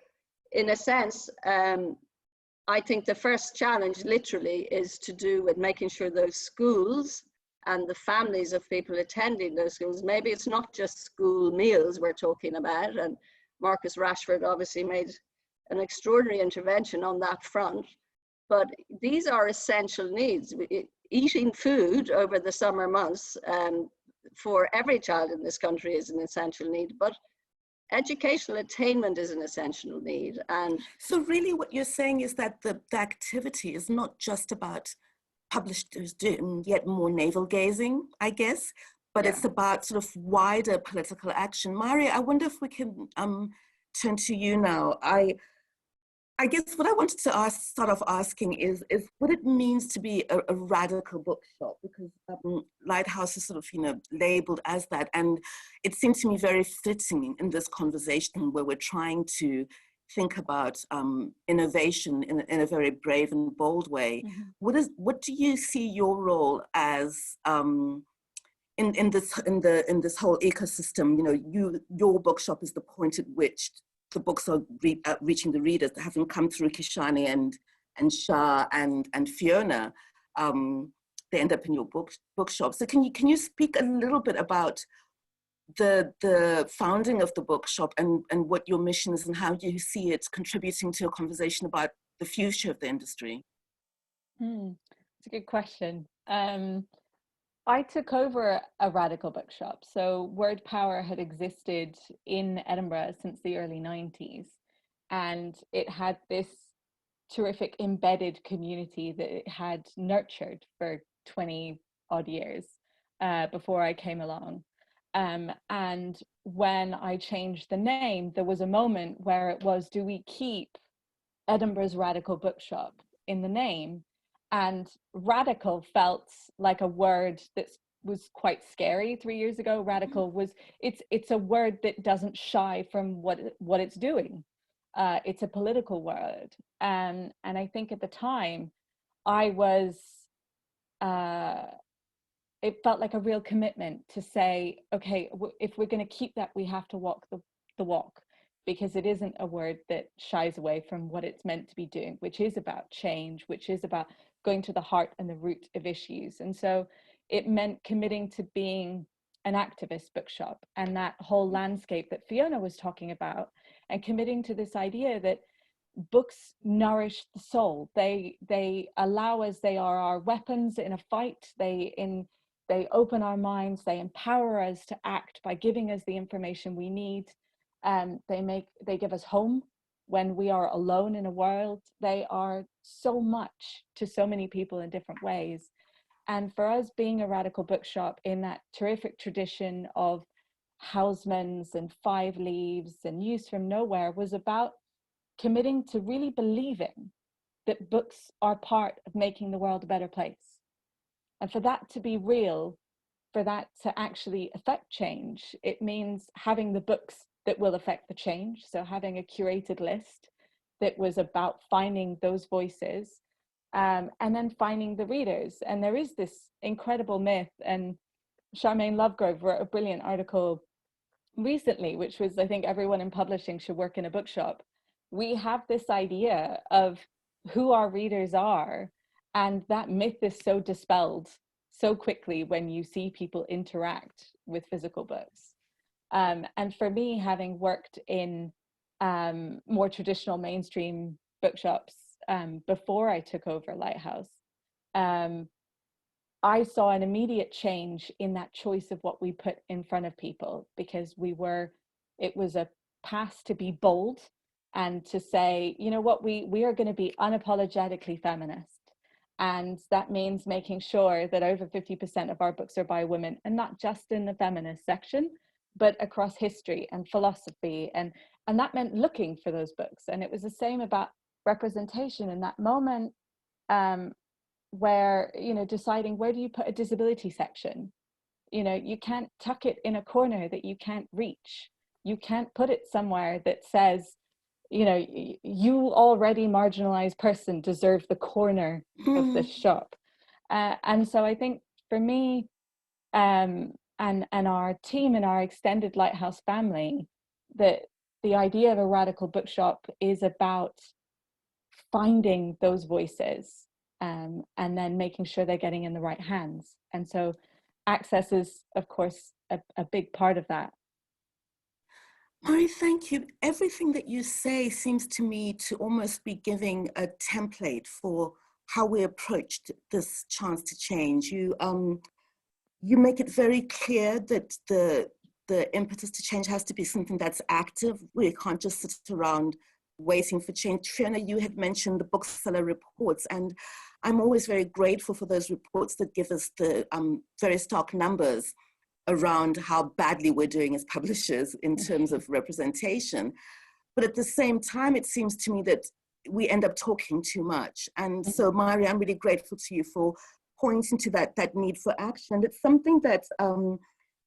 in a sense, I think the first challenge literally is to do with making sure those schools and the families of people attending those schools, maybe it's not just school meals we're talking about, and Marcus Rashford obviously made an extraordinary intervention on that front, but these are essential needs. Eating food over the summer months for every child in this country is an essential need, but educational attainment is an essential need. And so really what you're saying is that the activity is not just about publishers doing yet more navel gazing, I guess, but it's about sort of wider political action. Mairi, I wonder if we can turn to you now. I guess what I wanted to start off asking is what it means to be a radical bookshop, because Lighthouse is sort of, you know, labeled as that, and it seems to me very fitting in this conversation where we're trying to think about innovation in a very brave and bold way. Mm-hmm. What do you see your role as in this whole ecosystem? You know, your bookshop is the point at which the books are reaching the readers, having come through Kishani and Sha and Fiona, they end up in your bookshop. So can you speak a little bit about the founding of the bookshop and what your mission is and how you see it contributing to a conversation about the future of the industry? It's a good question. I took over a radical bookshop. So Word Power had existed in Edinburgh since the early 90s. And it had this terrific embedded community that it had nurtured for 20 odd years before I came along. And when I changed the name, there was a moment where it was, do we keep Edinburgh's Radical Bookshop in the name? And radical felt like a word that was quite scary 3 years ago. Radical was, it's a word that doesn't shy from what it's doing. It's a political word. And I think at the time I was, it felt like a real commitment to say, okay, if we're going to keep that, we have to walk the walk, because it isn't a word that shies away from what it's meant to be doing, which is about change, which is about going to the heart and the root of issues. And so it meant committing to being an activist bookshop and that whole landscape that Fiona was talking about, and committing to this idea that books nourish the soul. They allow us, they are our weapons in a fight. They open our minds, they empower us to act by giving us the information we need. They give us home when we are alone in a world. They are so much to so many people in different ways. And for us, being a radical bookshop in that terrific tradition of Housemans and Five Leaves and News from Nowhere was about committing to really believing that books are part of making the world a better place. And for that to be real, for that to actually affect change, it means having the books that will affect the change. So having a curated list that was about finding those voices, and then finding the readers. And there is this incredible myth, and Charmaine Lovegrove wrote a brilliant article recently, which was, I think everyone in publishing should work in a bookshop. We have this idea of who our readers are, and that myth is so dispelled so quickly when you see people interact with physical books. And for me, having worked in more traditional mainstream bookshops before I took over Lighthouse, I saw an immediate change in that choice of what we put in front of people, because it was a pass to be bold and to say, you know what, we are going to be unapologetically feminist. And that means making sure that over 50% of our books are by women, and not just in the feminist section, but across history and philosophy. And that meant looking for those books. And it was the same about representation in that moment, where, deciding where do you put a disability section? You can't tuck it in a corner that you can't reach. You can't put it somewhere that says, you already marginalized person deserve the corner of this shop. And so I think for me, and our team and our extended Lighthouse family, that the idea of a radical bookshop is about finding those voices, and then making sure they're getting in the right hands. And so access is, of course, a big part of that. Mairi, thank you. Everything that you say seems to me to almost be giving a template for how we approached this chance to change. You make it very clear that the impetus to change has to be something that's active. We can't just sit around waiting for change. Fiona, you had mentioned the bookseller reports, and I'm always very grateful for those reports that give us the very stark numbers around how badly we're doing as publishers in terms of representation. But at the same time, it seems to me that we end up talking too much. And so, Mairi, I'm really grateful to you for pointing to that need for action. And it's something that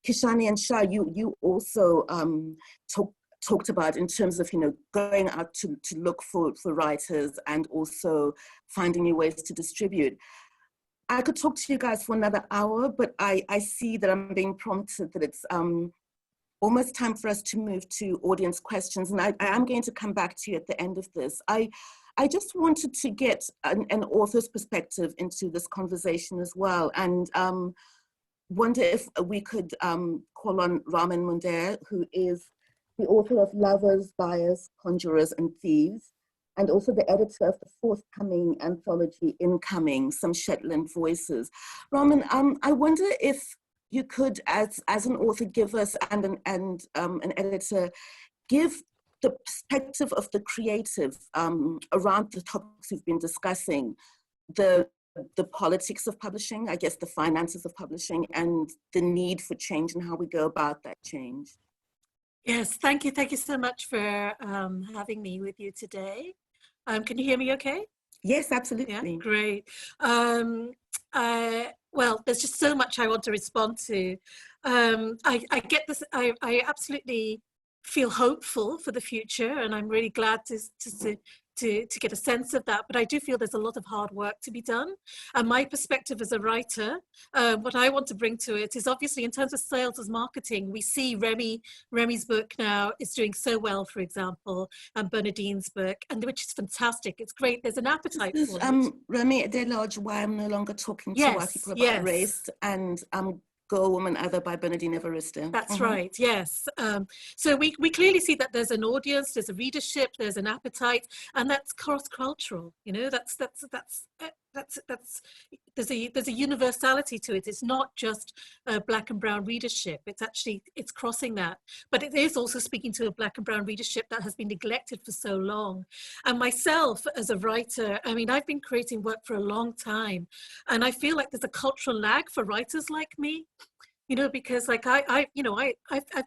Kishani and Sha, you also talked about in terms of, going out to look for writers and also finding new ways to distribute. I could talk to you guys for another hour, but I see that I'm being prompted that it's almost time for us to move to audience questions. And I am going to come back to you at the end of this. I just wanted to get an author's perspective into this conversation as well. And wonder if we could call on Raman Mundair, who is the author of Lovers, Buyers, Conjurers and Thieves, and also the editor of the forthcoming anthology Incoming, Some Shetland Voices. Raman, I wonder if you could, as an author, give us, and an editor, give the perspective of the creative around the topics we've been discussing, the politics of publishing, I guess the finances of publishing, and the need for change and how we go about that change. Yes, thank you. Thank you so much for having me with you today. Can you hear me okay? Yes, absolutely. Yeah, great. Well, there's just so much I want to respond to. I get this, I absolutely feel hopeful for the future, and I'm really glad to get a sense of that, but I do feel there's a lot of hard work to be done. And my perspective as a writer, what I want to bring to it is obviously in terms of sales as marketing, we see Remy's book now is doing so well, for example, and Bernadine's book, and which is fantastic. It's great. There's an appetite for it. Remy, at large, why I'm no longer talking to white people about race, and Go a Woman Other by Bernadine Evaristo. That's right, yes. So we clearly see that there's an audience, there's a readership, there's an appetite, and that's cross-cultural. You know, there's a universality to it. It's not just a black and brown readership. It's crossing that, but it is also speaking to a black and brown readership that has been neglected for so long. And myself as a writer, I mean, I've been creating work for a long time, and I feel like there's a cultural lag for writers like me. You know, because like I've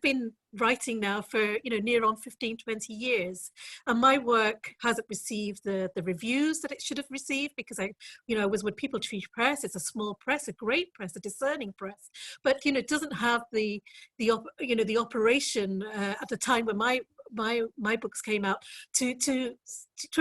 been writing now for, you know, near on 15, 20 years, and my work hasn't received the reviews that it should have received, because I was with People Tree Press. It's a small press, a great press, a discerning press, but, you know, it doesn't have the operation at the time when my books came out to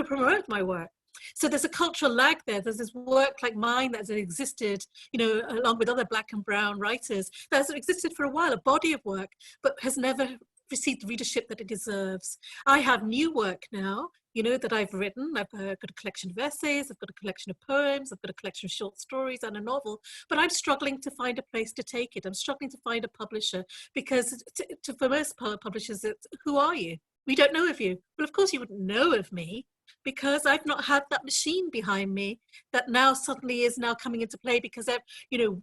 promote my work. So there's a cultural lag there. There's this work like mine that has existed, you know, along with other black and brown writers, that has existed for a while, a body of work, but has never received the readership that it deserves. I have new work now, you know, that I've written. I've got a collection of essays, I've got a collection of poems, I've got a collection of short stories and a novel, but I'm struggling to find a place to take it. I'm struggling to find a publisher, because for most publishers, it's, who are you? We don't know of you. Well, of course you wouldn't know of me, because I've not had that machine behind me that now suddenly is now coming into play, because, you know,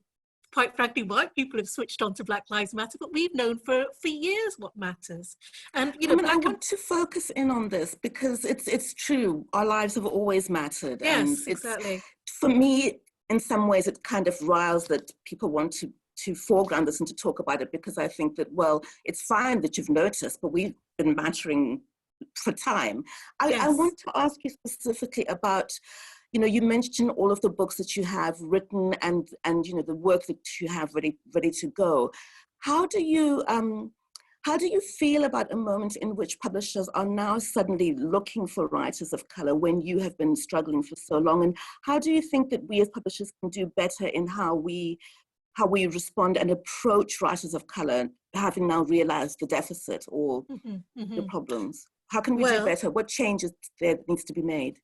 quite frankly, white people have switched on to Black Lives Matter, but we've known for years what matters. And, you know, I want to focus in on this, because it's true. Our lives have always mattered. Yes, and exactly. For me, in some ways, it kind of riles that people want to foreground this and to talk about it, because I think that, well, it's fine that you've noticed, but we've been mattering for time. I want to ask you specifically about, you know, you mentioned all of the books that you have written and you know, the work that you have ready to go. How do you feel about a moment in which publishers are now suddenly looking for writers of color when you have been struggling for so long? And how do you think that we as publishers can do better in how we respond and approach writers of color, having now realized the deficit or the problems? How can we do better? What changes there needs to be made?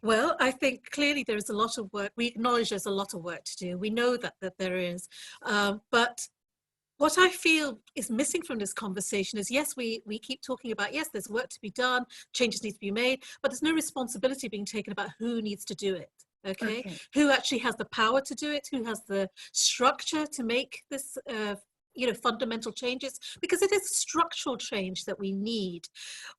Well, I think clearly there is a lot of work. We acknowledge there's a lot of work to do. We know that there is. But what I feel is missing from this conversation is, yes, we keep talking about, yes, there's work to be done, changes need to be made, but there's no responsibility being taken about who needs to do it. Okay. Who actually has the power to do it? Who has the structure to make this you know, fundamental changes, because it is structural change that we need.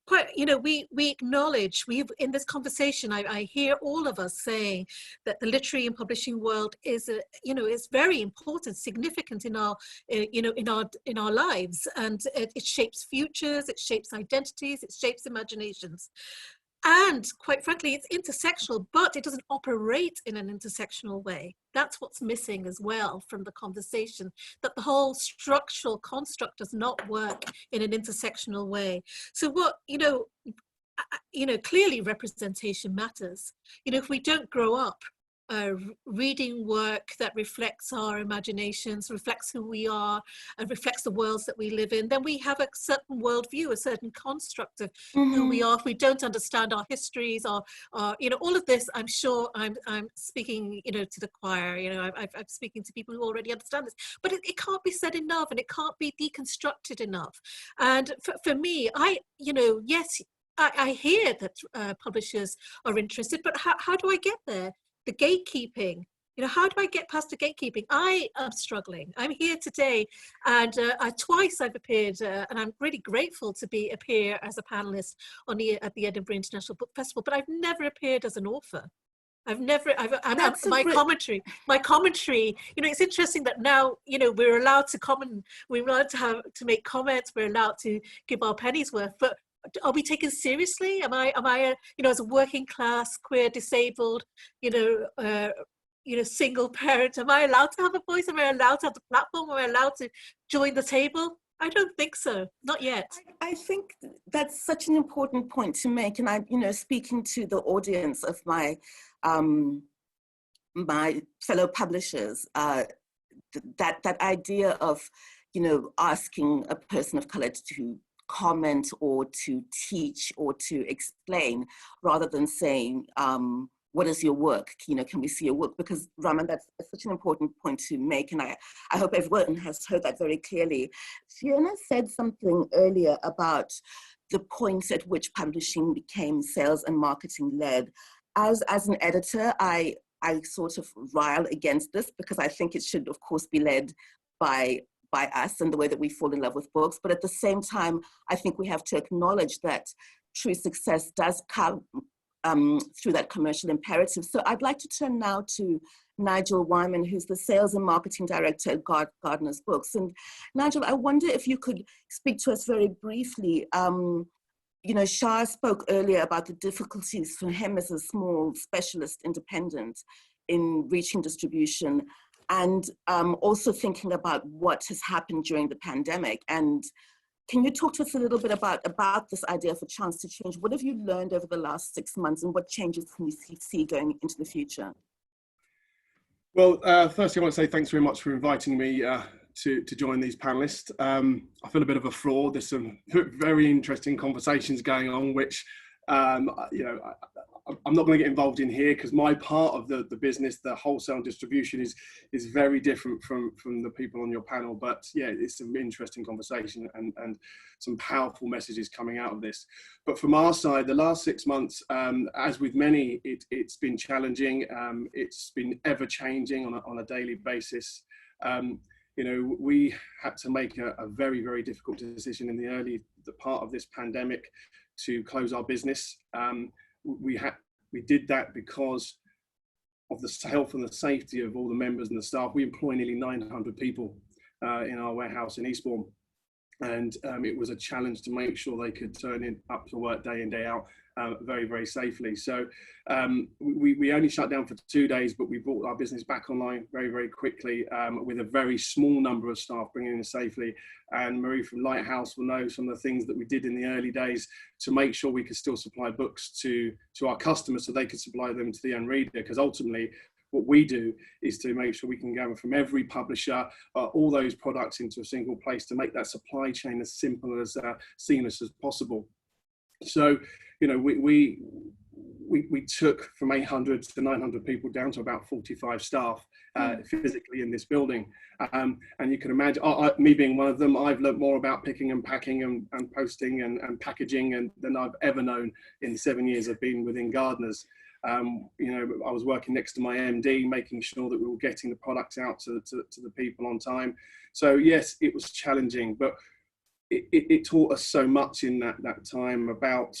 Quite, you know, we acknowledge, in this conversation, I hear all of us saying that the literary and publishing world is, you know, is very important, significant in our, you know, in our lives, and it shapes futures, it shapes identities, it shapes imaginations. And quite frankly, it's intersectional, but it doesn't operate in an intersectional way. That's what's missing as well from the conversation, that the whole structural construct does not work in an intersectional way. So what, you know, clearly representation matters. You know, if we don't grow up reading work that reflects our imaginations, reflects who we are, and reflects the worlds that we live in, then we have a certain worldview, a certain construct of who we are. If we don't understand our histories, our all of this, I'm sure I'm speaking, to the choir. I'm speaking to people who already understand this, but it can't be said enough, and it can't be deconstructed enough. And for me, yes, I hear that publishers are interested, but how do I get there? The gatekeeping, how do I get past the gatekeeping? I am struggling. I'm here today, and twice I've appeared, and I'm really grateful to appear as a panelist at the Edinburgh International Book Festival, but I've never appeared as an author. My commentary, it's interesting that now, we're allowed to make comments, we're allowed to give our pennies worth, but are we taken seriously? Am I as a working class, queer, disabled, single parent, am I allowed to have a voice? Am I allowed to have the platform? Am I allowed to join the table? I don't think so, not yet. I think that's such an important point to make. And I'm, speaking to the audience of my my fellow publishers, that idea of, asking a person of color to comment or to teach or to explain, rather than saying, what is your work? Can we see your work? Because Raman, that's such an important point to make. And I hope everyone has heard that very clearly. Fiona said something earlier about the point at which publishing became sales and marketing led. As an editor, I sort of rile against this, because I think it should, of course, be led by us and the way that we fall in love with books. But at the same time, I think we have to acknowledge that true success does come through that commercial imperative. So I'd like to turn now to Nigel Wyman, who's the Sales and Marketing Director at Gardners Books. And Nigel, I wonder if you could speak to us very briefly. Sha spoke earlier about the difficulties for him as a small specialist independent in reaching distribution, and also thinking about what has happened during the pandemic. And can you talk to us a little bit about this idea of a chance to change? What have you learned over the last 6 months, and what changes can we see going into the future? Well, firstly, I want to say thanks very much for inviting me to join these panelists. I feel a bit of a fraud. There's some very interesting conversations going on, which I'm not going to get involved in here, because my part of the business, the wholesale and distribution, is very different from the people on your panel. But yeah, it's some interesting conversation and some powerful messages coming out of this. But from our side, the last 6 months, as with many, it's been challenging. It's been ever changing on a daily basis. We had to make a very, very difficult decision in the part of this pandemic to close our business. We did that because of the health and the safety of all the members and the staff. We employ nearly 900 people in our warehouse in Eastbourne. And it was a challenge to make sure they could turn up to work day in, day out very, very safely. So we only shut down for 2 days, but we brought our business back online very, very quickly with a very small number of staff bringing in safely. And Marie from Lighthouse will know some of the things that we did in the early days to make sure we could still supply books to our customers so they could supply them to the end reader, because ultimately what we do is to make sure we can gather from every publisher all those products into a single place to make that supply chain as simple as seamless as possible. So, we took from 800 to 900 people down to about 45 staff physically in this building. And you can imagine, me being one of them, I've learned more about picking and packing and posting and packaging than I've ever known in the 7 years I've been within Gardners. I was working next to my MD, making sure that we were getting the products out to the people on time. So yes, it was challenging, but it taught us so much in that time about,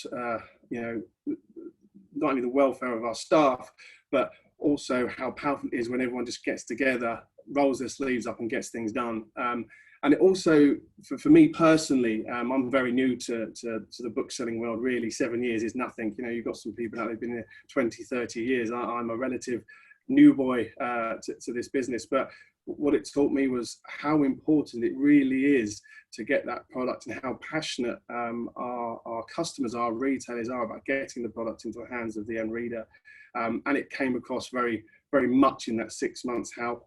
not only the welfare of our staff, but also how powerful it is when everyone just gets together, rolls their sleeves up and gets things done. And it also, for me personally, I'm very new to the book selling world, really. 7 years is nothing. You've got some people out there who've been here 20, 30 years. I'm a relative new boy to this business. But what it taught me was how important it really is to get that product, and how passionate our customers, our retailers are about getting the product into the hands of the end reader. And it came across very, very much in that 6 months how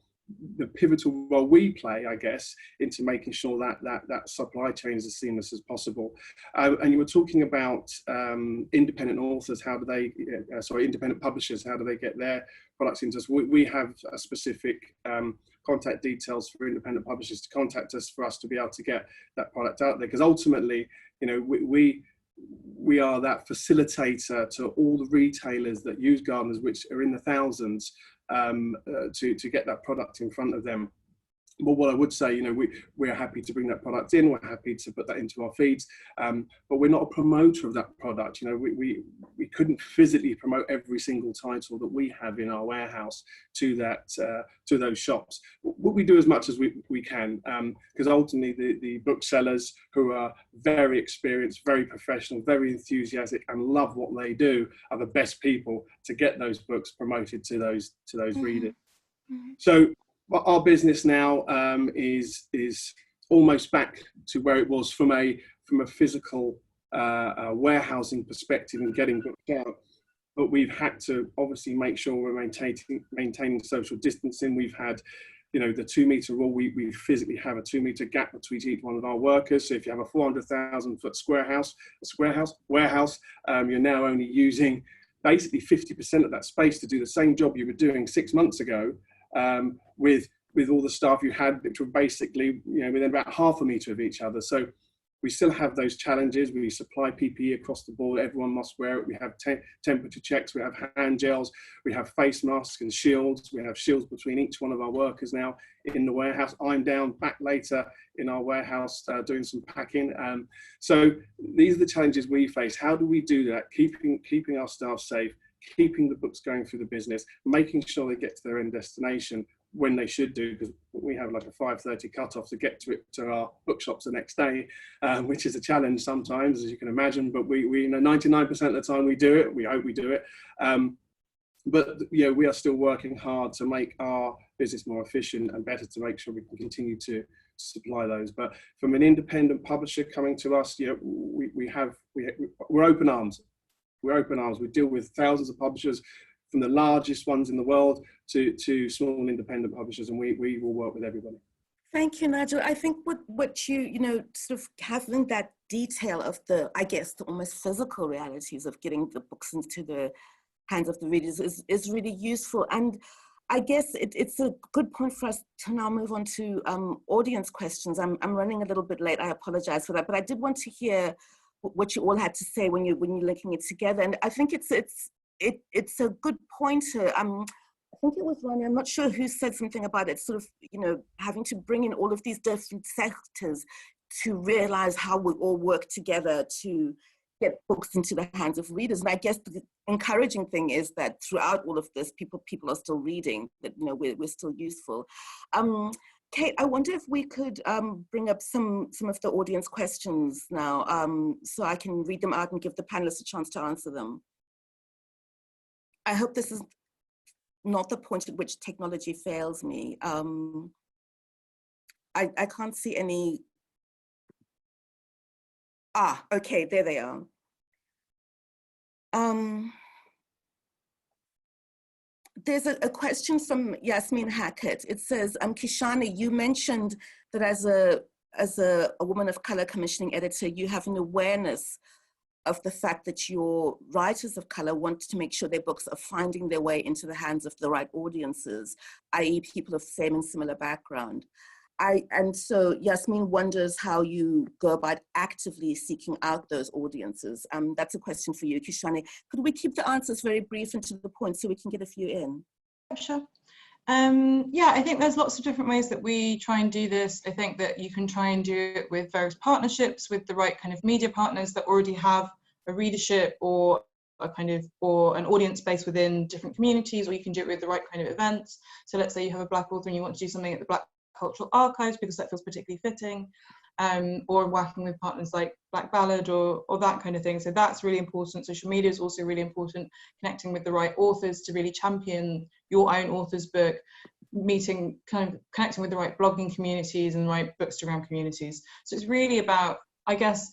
the pivotal role we play, I guess, into making sure that supply chain is as seamless as possible. And you were talking about independent authors, how do they, independent publishers, how do they get their products into us? We have a specific contact details for independent publishers to contact us for us to be able to get that product out there, because ultimately, you know, we are that facilitator to all the retailers that use Gardners, which are in the thousands, to get that product in front of them. But what I would say, you know, we're happy to bring that product in, we're happy to put that into our feeds, but we're not a promoter of that product. You know, we couldn't physically promote every single title that we have in our warehouse to those shops. But we do as much as we can, because ultimately the booksellers, who are very experienced, very professional, very enthusiastic, and love what they do, are the best people to get those books promoted to those readers. So our business now is almost back to where it was from a physical warehousing perspective and getting books out. But we've had to obviously make sure we're maintaining social distancing. We've had, you know, the 2 meter rule. We physically have a 2 meter gap between each one of our workers. So if you have a 400,000 foot warehouse, you're now only using basically 50% of that space to do the same job you were doing 6 months ago. With all the staff you had, which were basically, you know, within about half a metre of each other. So we still have those challenges. We supply PPE across the board. Everyone must wear it. We have temperature checks. We have hand gels. We have face masks and shields. We have shields between each one of our workers now in the warehouse. I'm down back later in our warehouse doing some packing. So these are the challenges we face. How do we do that? Keeping our staff safe, keeping the books going through the business, making sure they get to their end destination when they should do, because we have like a 5:30 cutoff to get to our bookshops the next day, which is a challenge sometimes, as you can imagine, but we you know, 99% of the time we do it. We hope we do it. But you know, we are still working hard to make our business more efficient and better, to make sure we can continue to supply those. But from an independent publisher coming to us, you know, we're open arms. We're open arms. We deal with thousands of publishers, from the largest ones in the world to small and independent publishers, and we will work with everybody. Thank you, Nigel. I think what you know, sort of having that detail of the, I guess, the almost physical realities of getting the books into the hands of the readers is really useful. And I guess it's a good point for us to now move on to audience questions. I'm running a little bit late. I apologize for that, but I did want to hear what you all had to say when you're linking it together. And I think it's a good pointer. I think it was Ronnie, I'm not sure who said something about it, sort of, you know, having to bring in all of these different sectors to realize how we all work together to get books into the hands of readers. And I guess the encouraging thing is that throughout all of this, people are still reading, that, you know, we're still useful. Kate, I wonder if we could bring up some of the audience questions now, so I can read them out and give the panelists a chance to answer them. I hope this is not the point at which technology fails me. I can't see any. Okay, there they are. There's a question from Yasmin Hackett. It says, Kishani, you mentioned that as a woman of color commissioning editor, you have an awareness of the fact that your writers of color want to make sure their books are finding their way into the hands of the right audiences, i.e. people of same and similar background. And so Yasmin wonders how you go about actively seeking out those audiences. That's a question for you, Kishani. Could we keep the answers very brief and to the point so we can get a few in? Sure. Yeah, I think there's lots of different ways that we try and do this. I think that you can try and do it with various partnerships with the right kind of media partners that already have a readership or an audience base within different communities, or you can do it with the right kind of events. So let's say you have a Black author and you want to do something at the Black Cultural Archives because that feels particularly fitting, or working with partners like Black Ballad or that kind of thing. So that's really important. Social media is also really important, connecting with the right authors to really champion your own author's book. connecting with the right blogging communities and the right Bookstagram communities. So it's really about, I guess,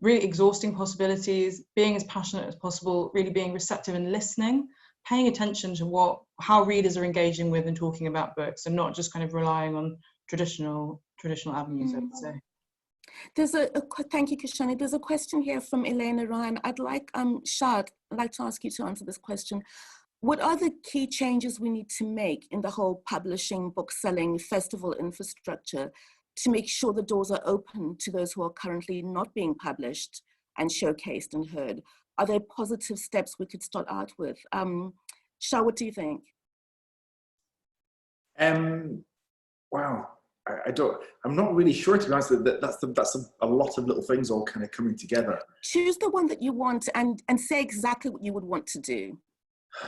really exhausting possibilities, being as passionate as possible, really being receptive and listening, paying attention to how readers are engaging with and talking about books, and not just kind of relying on traditional avenues, I would say. There's thank you, Kishani. There's a question here from Elena Ryan. I'd like, Sha, I'd like to ask you to answer this question. What are the key changes we need to make in the whole publishing, bookselling, festival infrastructure to make sure the doors are open to those who are currently not being published and showcased and heard? Are there positive steps we could start out with? Sha, what do you think? Wow, I'm not really sure, to be honest. That's a lot of little things all kind of coming together. Choose the one that you want and say exactly what you would want to do,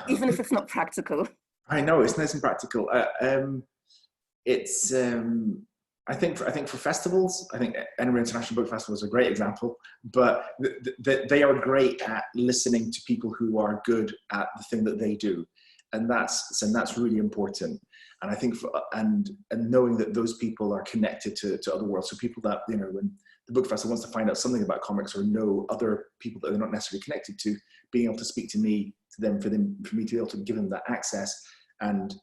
even if it's not practical. I know, it's nice and practical. I think for festivals, I think Edinburgh International Book Festival is a great example, but they are great at listening to people who are good at the thing that they do. And that's really important. And I think, and knowing that those people are connected to other worlds. So people that, you know, when the book festival wants to find out something about comics or know other people that they're not necessarily connected to, being able to speak to me, for me to be able to give them that access, and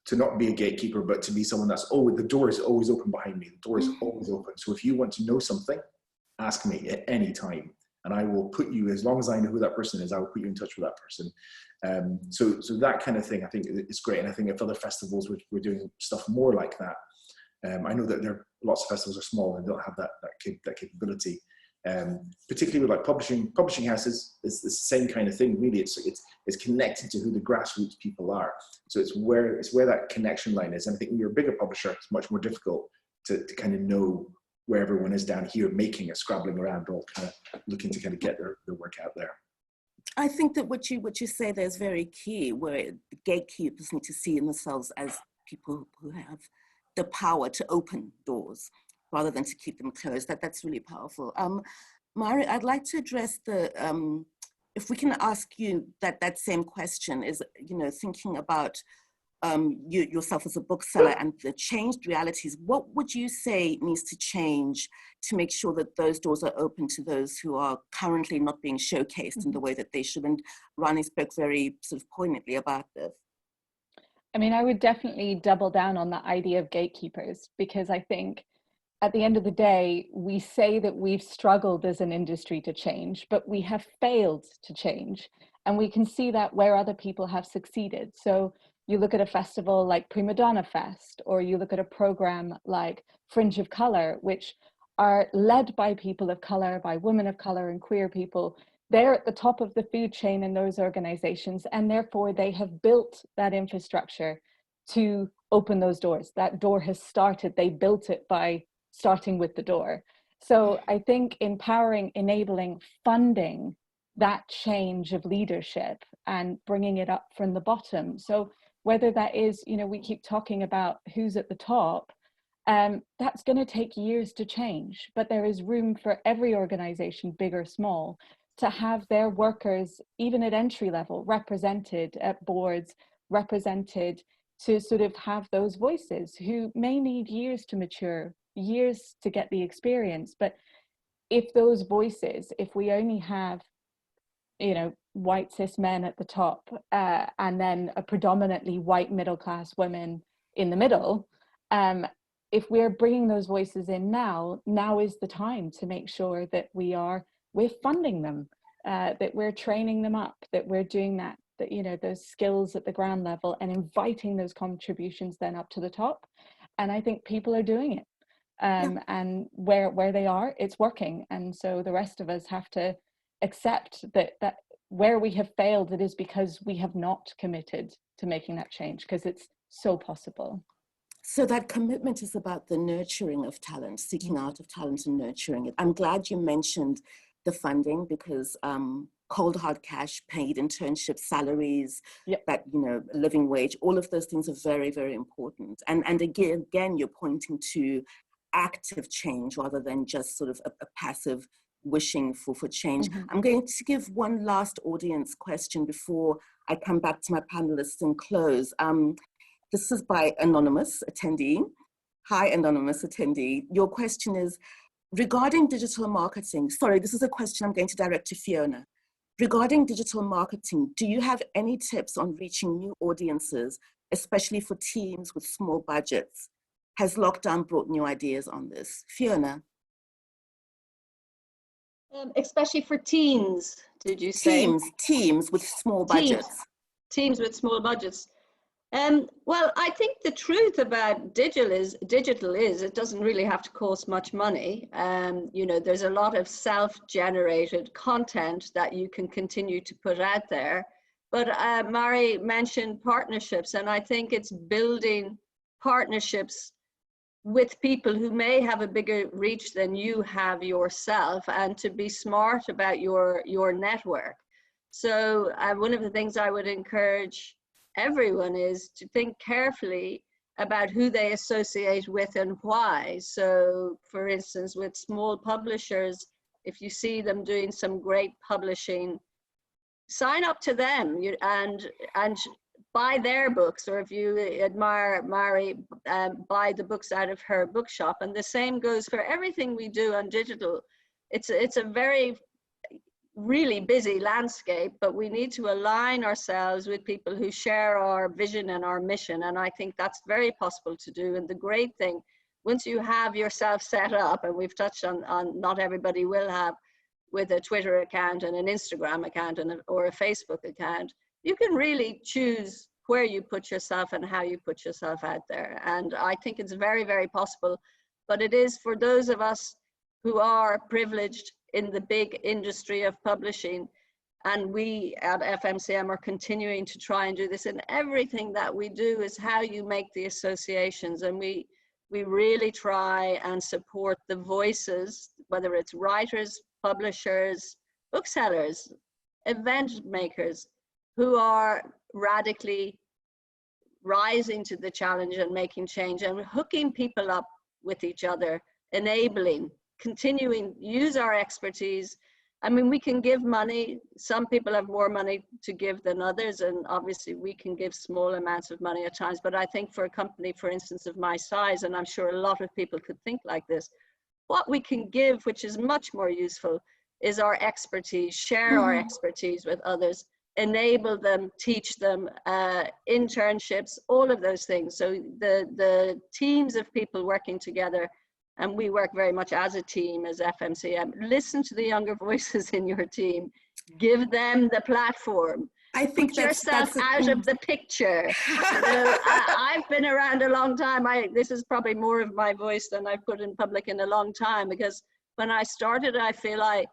to not be a gatekeeper, but to be someone that's, the door is always open behind me. The door is always open. So if you want to know something, ask me at any time. And I will put you, as long as I know who that person is, I will put you in touch with that person. So that kind of thing, I think is great. And I think if other festivals we're doing stuff more like that, I know that there are lots of festivals are small and don't have that capability. Particularly with like publishing houses, it's the same kind of thing. Really, it's connected to who the grassroots people are. So it's where that connection line is. And I think when you're a bigger publisher, it's much more difficult to kind of know where everyone is down here making it, scrabbling around, all kind of looking to kind of get their work out there. I think that what you say there is very key, where the gatekeepers need to see themselves as people who have the power to open doors rather than to keep them closed. That's really powerful. Mairi, I'd like to address if we can ask you that same question, is, you know, thinking about you yourself as a bookseller and the changed realities. What would you say needs to change to make sure that those doors are open to those who are currently not being showcased in the way that they should? And Rani spoke very sort of poignantly about this. I mean, I would definitely double down on that idea of gatekeepers, because I think at the end of the day, we say that we've struggled as an industry to change, but we have failed to change. And we can see that where other people have succeeded. So you look at a festival like Prima Donna Fest, or you look at a program like Fringe of Colour, which are led by people of colour, by women of colour and queer people. They're at the top of the food chain in those organizations, and therefore they have built that infrastructure to open those doors. That door has started, they built it by starting with the door. So I think empowering, enabling, funding that change of leadership and bringing it up from the bottom. So whether that is, you know, we keep talking about who's at the top, that's going to take years to change, but there is room for every organization, big or small, to have their workers, even at entry level, represented at boards, represented to sort of have those voices who may need years to mature, years to get the experience. But if those voices, if we only have, you know, white cis men at the top and then a predominantly white middle class women in the middle, if we're bringing those voices in now is the time to make sure that we're funding them, that we're training them up, that we're doing that, you know, those skills at the ground level, and inviting those contributions then up to the top. And I think people are doing it. And where they are, it's working. And so the rest of us have to accept that where we have failed, it is because we have not committed to making that change, because it's so possible. So that commitment is about the nurturing of talent, seeking out of talent and nurturing it. I'm glad you mentioned the funding, because cold hard cash, paid internships, salaries, that, you know, living wage, all of those things are very, very important. And again, you're pointing to active change rather than just sort of a passive wishing for change. I'm going to give one last audience question before I come back to my panelists and close. This is by anonymous attendee. Hi, anonymous attendee. Your question is, regarding digital marketing, sorry, this is a question I'm going to direct to Fiona. Regarding digital marketing, do you have any tips on reaching new audiences, especially for teams with small budgets? Has lockdown brought new ideas on this? Fiona? Especially for teens, did you say? Teams with small budgets. Teams with small budgets. Well, I think the truth about digital is it doesn't really have to cost much money. You know, there's a lot of self-generated content that you can continue to put out there. But Mairi mentioned partnerships, and I think it's building partnerships with people who may have a bigger reach than you have yourself, and to be smart about your network. So one of the things I would encourage everyone is to think carefully about who they associate with and why. So for instance, with small publishers, if you see them doing some great publishing, sign up to them and buy their books, or if you admire Mairi, buy the books out of her bookshop. And the same goes for everything we do on digital. It's a very really busy landscape, but we need to align ourselves with people who share our vision and our mission. And I think that's very possible to do. And the great thing, once you have yourself set up, and we've touched on not everybody will have, with a Twitter account and an Instagram account or a Facebook account, you can really choose where you put yourself and how you put yourself out there. And I think it's very, very possible, but it is for those of us who are privileged in the big industry of publishing. And we at FMcM are continuing to try and do this. And everything that we do is how you make the associations. And we really try and support the voices, whether it's writers, publishers, booksellers, event makers, who are radically rising to the challenge and making change and hooking people up with each other, enabling, continuing, use our expertise. I mean, we can give money. Some people have more money to give than others, and obviously we can give small amounts of money at times. But I think for a company, for instance, of my size, and I'm sure a lot of people could think like this, what we can give, which is much more useful, is our expertise, share our expertise with others, enable them, teach them, internships, all of those things. So the teams of people working together, and we work very much as a team, as FMcM, listen to the younger voices in your team, give them the platform. I think put yourself out of the picture. So I've been around a long time. This is probably more of my voice than I've put in public in a long time, because when I started, I feel I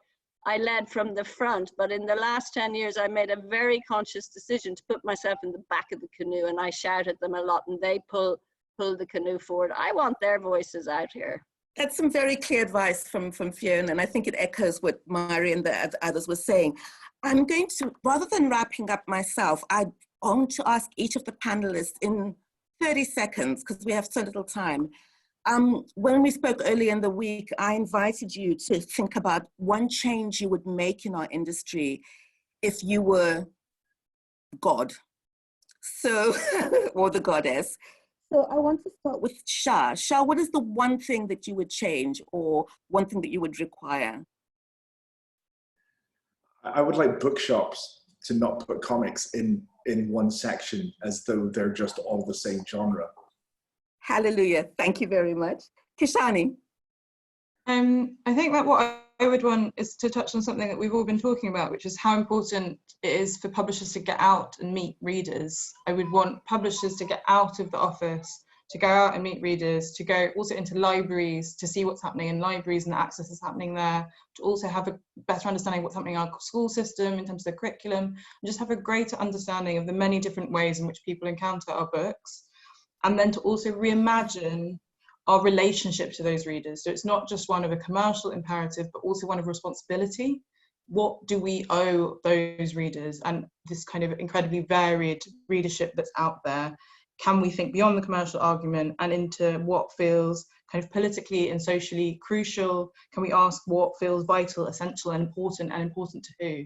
led from the front, but in the last 10 years, I made a very conscious decision to put myself in the back of the canoe, and I shout at them a lot, and they pull the canoe forward. I want their voices out here. That's some very clear advice from Fiona, and I think it echoes what Mairi and the others were saying. I'm going to, rather than wrapping up myself, I want to ask each of the panelists in 30 seconds, because we have so little time. When we spoke earlier in the week, I invited you to think about one change you would make in our industry if you were God, so, or the goddess. So I want to start with Sha. Sha, what is the one thing that you would change, or one thing that you would require? I would like bookshops to not put comics in one section as though they're just all the same genre. Hallelujah. Thank you very much. Kishani? I think that what I would want is to touch on something that we've all been talking about, which is how important it is for publishers to get out and meet readers. I would want publishers to get out of the office, to go out and meet readers, to go also into libraries, to see what's happening in libraries and the access that's happening there, to also have a better understanding of what's happening in our school system in terms of the curriculum, and just have a greater understanding of the many different ways in which people encounter our books. And then to also reimagine our relationship to those readers. So it's not just one of a commercial imperative, but also one of responsibility. What do we owe those readers and this kind of incredibly varied readership that's out there? Can we think beyond the commercial argument and into what feels kind of politically and socially crucial? Can we ask what feels vital, essential, and important to who?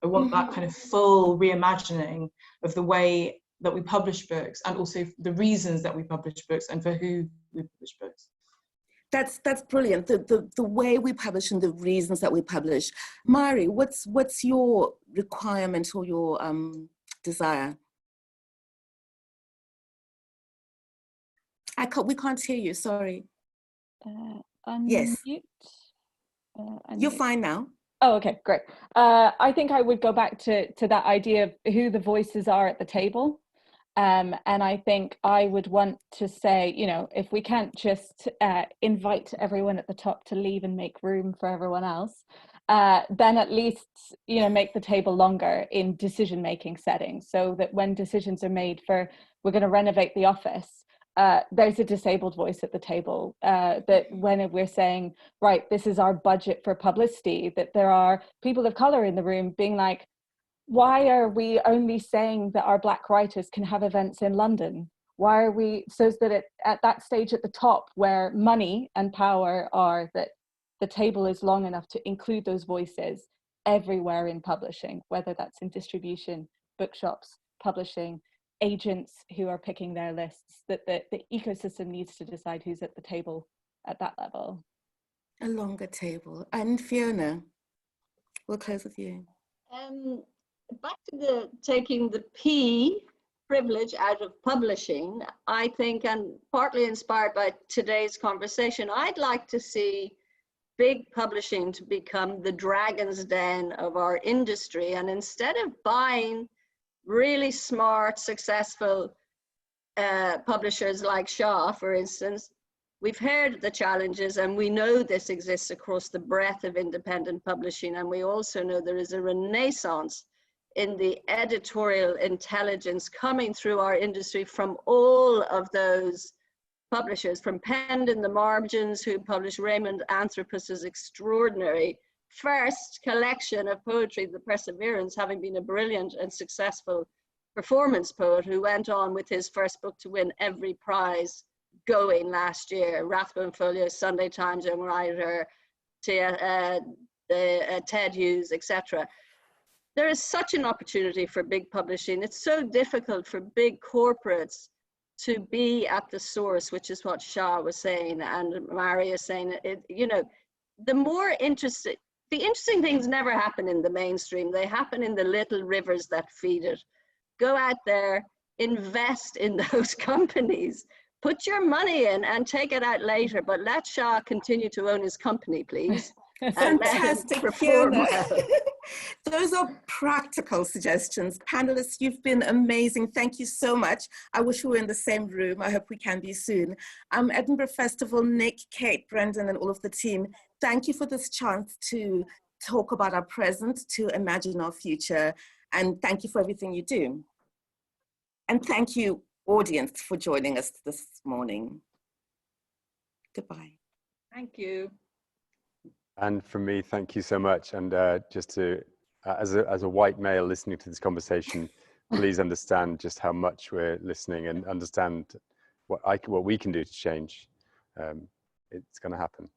I want that kind of full reimagining of the way that we publish books, and also the reasons that we publish books and for who we publish books. That's brilliant. The way we publish and the reasons that we publish. Mairi, what's your requirement or your desire? We can't hear you. Sorry. Yes. You're fine now. Oh, okay, great. I think I would go back to that idea of who the voices are at the table. And I think I would want to say, you know, if we can't just invite everyone at the top to leave and make room for everyone else, then at least, you know, make the table longer in decision-making settings, so that when decisions are made for, we're going to renovate the office, there's a disabled voice at the table, that when we're saying, right, this is our budget for publicity, that there are people of color in the room being like, why are we only saying that our Black writers can have events in London? Why are we, so that at that stage at the top where money and power are, that the table is long enough to include those voices everywhere in publishing, whether that's in distribution, bookshops, publishing, agents who are picking their lists, that the ecosystem needs to decide who's at the table at that level. A longer table. And Fiona, we'll close with you. Back to the taking the P privilege out of publishing, I think, and partly inspired by today's conversation, I'd like to see big publishing to become the dragon's den of our industry. And instead of buying really smart, successful publishers like Sha, for instance, we've heard the challenges, and we know this exists across the breadth of independent publishing. And we also know there is a renaissance in the editorial intelligence coming through our industry from all of those publishers, from Penned in the Margins, who published Raymond Anthropus's extraordinary first collection of poetry, The Perseverance, having been a brilliant and successful performance poet who went on with his first book to win every prize going last year, Rathbone Folio, Sunday Times Young Writer, Ted Hughes, etc. There is such an opportunity for big publishing. It's so difficult for big corporates to be at the source, which is what Sha was saying and Mairi is saying. You know, the interesting things never happen in the mainstream. They happen in the little rivers that feed it. Go out there, invest in those companies, put your money in and take it out later, but let Sha continue to own his company, please. Fantastic, Fiona. Those are practical suggestions. Panelists, you've been amazing. Thank you so much. I wish we were in the same room. I hope we can be soon. Edinburgh Festival, Nick, Kate, Brendan, and all of the team, thank you for this chance to talk about our present, to imagine our future, and thank you for everything you do. And thank you, audience, for joining us this morning. Goodbye. Thank you. And from me, thank you so much. And just to, as a white male listening to this conversation, please understand just how much we're listening and understand what we can do to change. It's going to happen.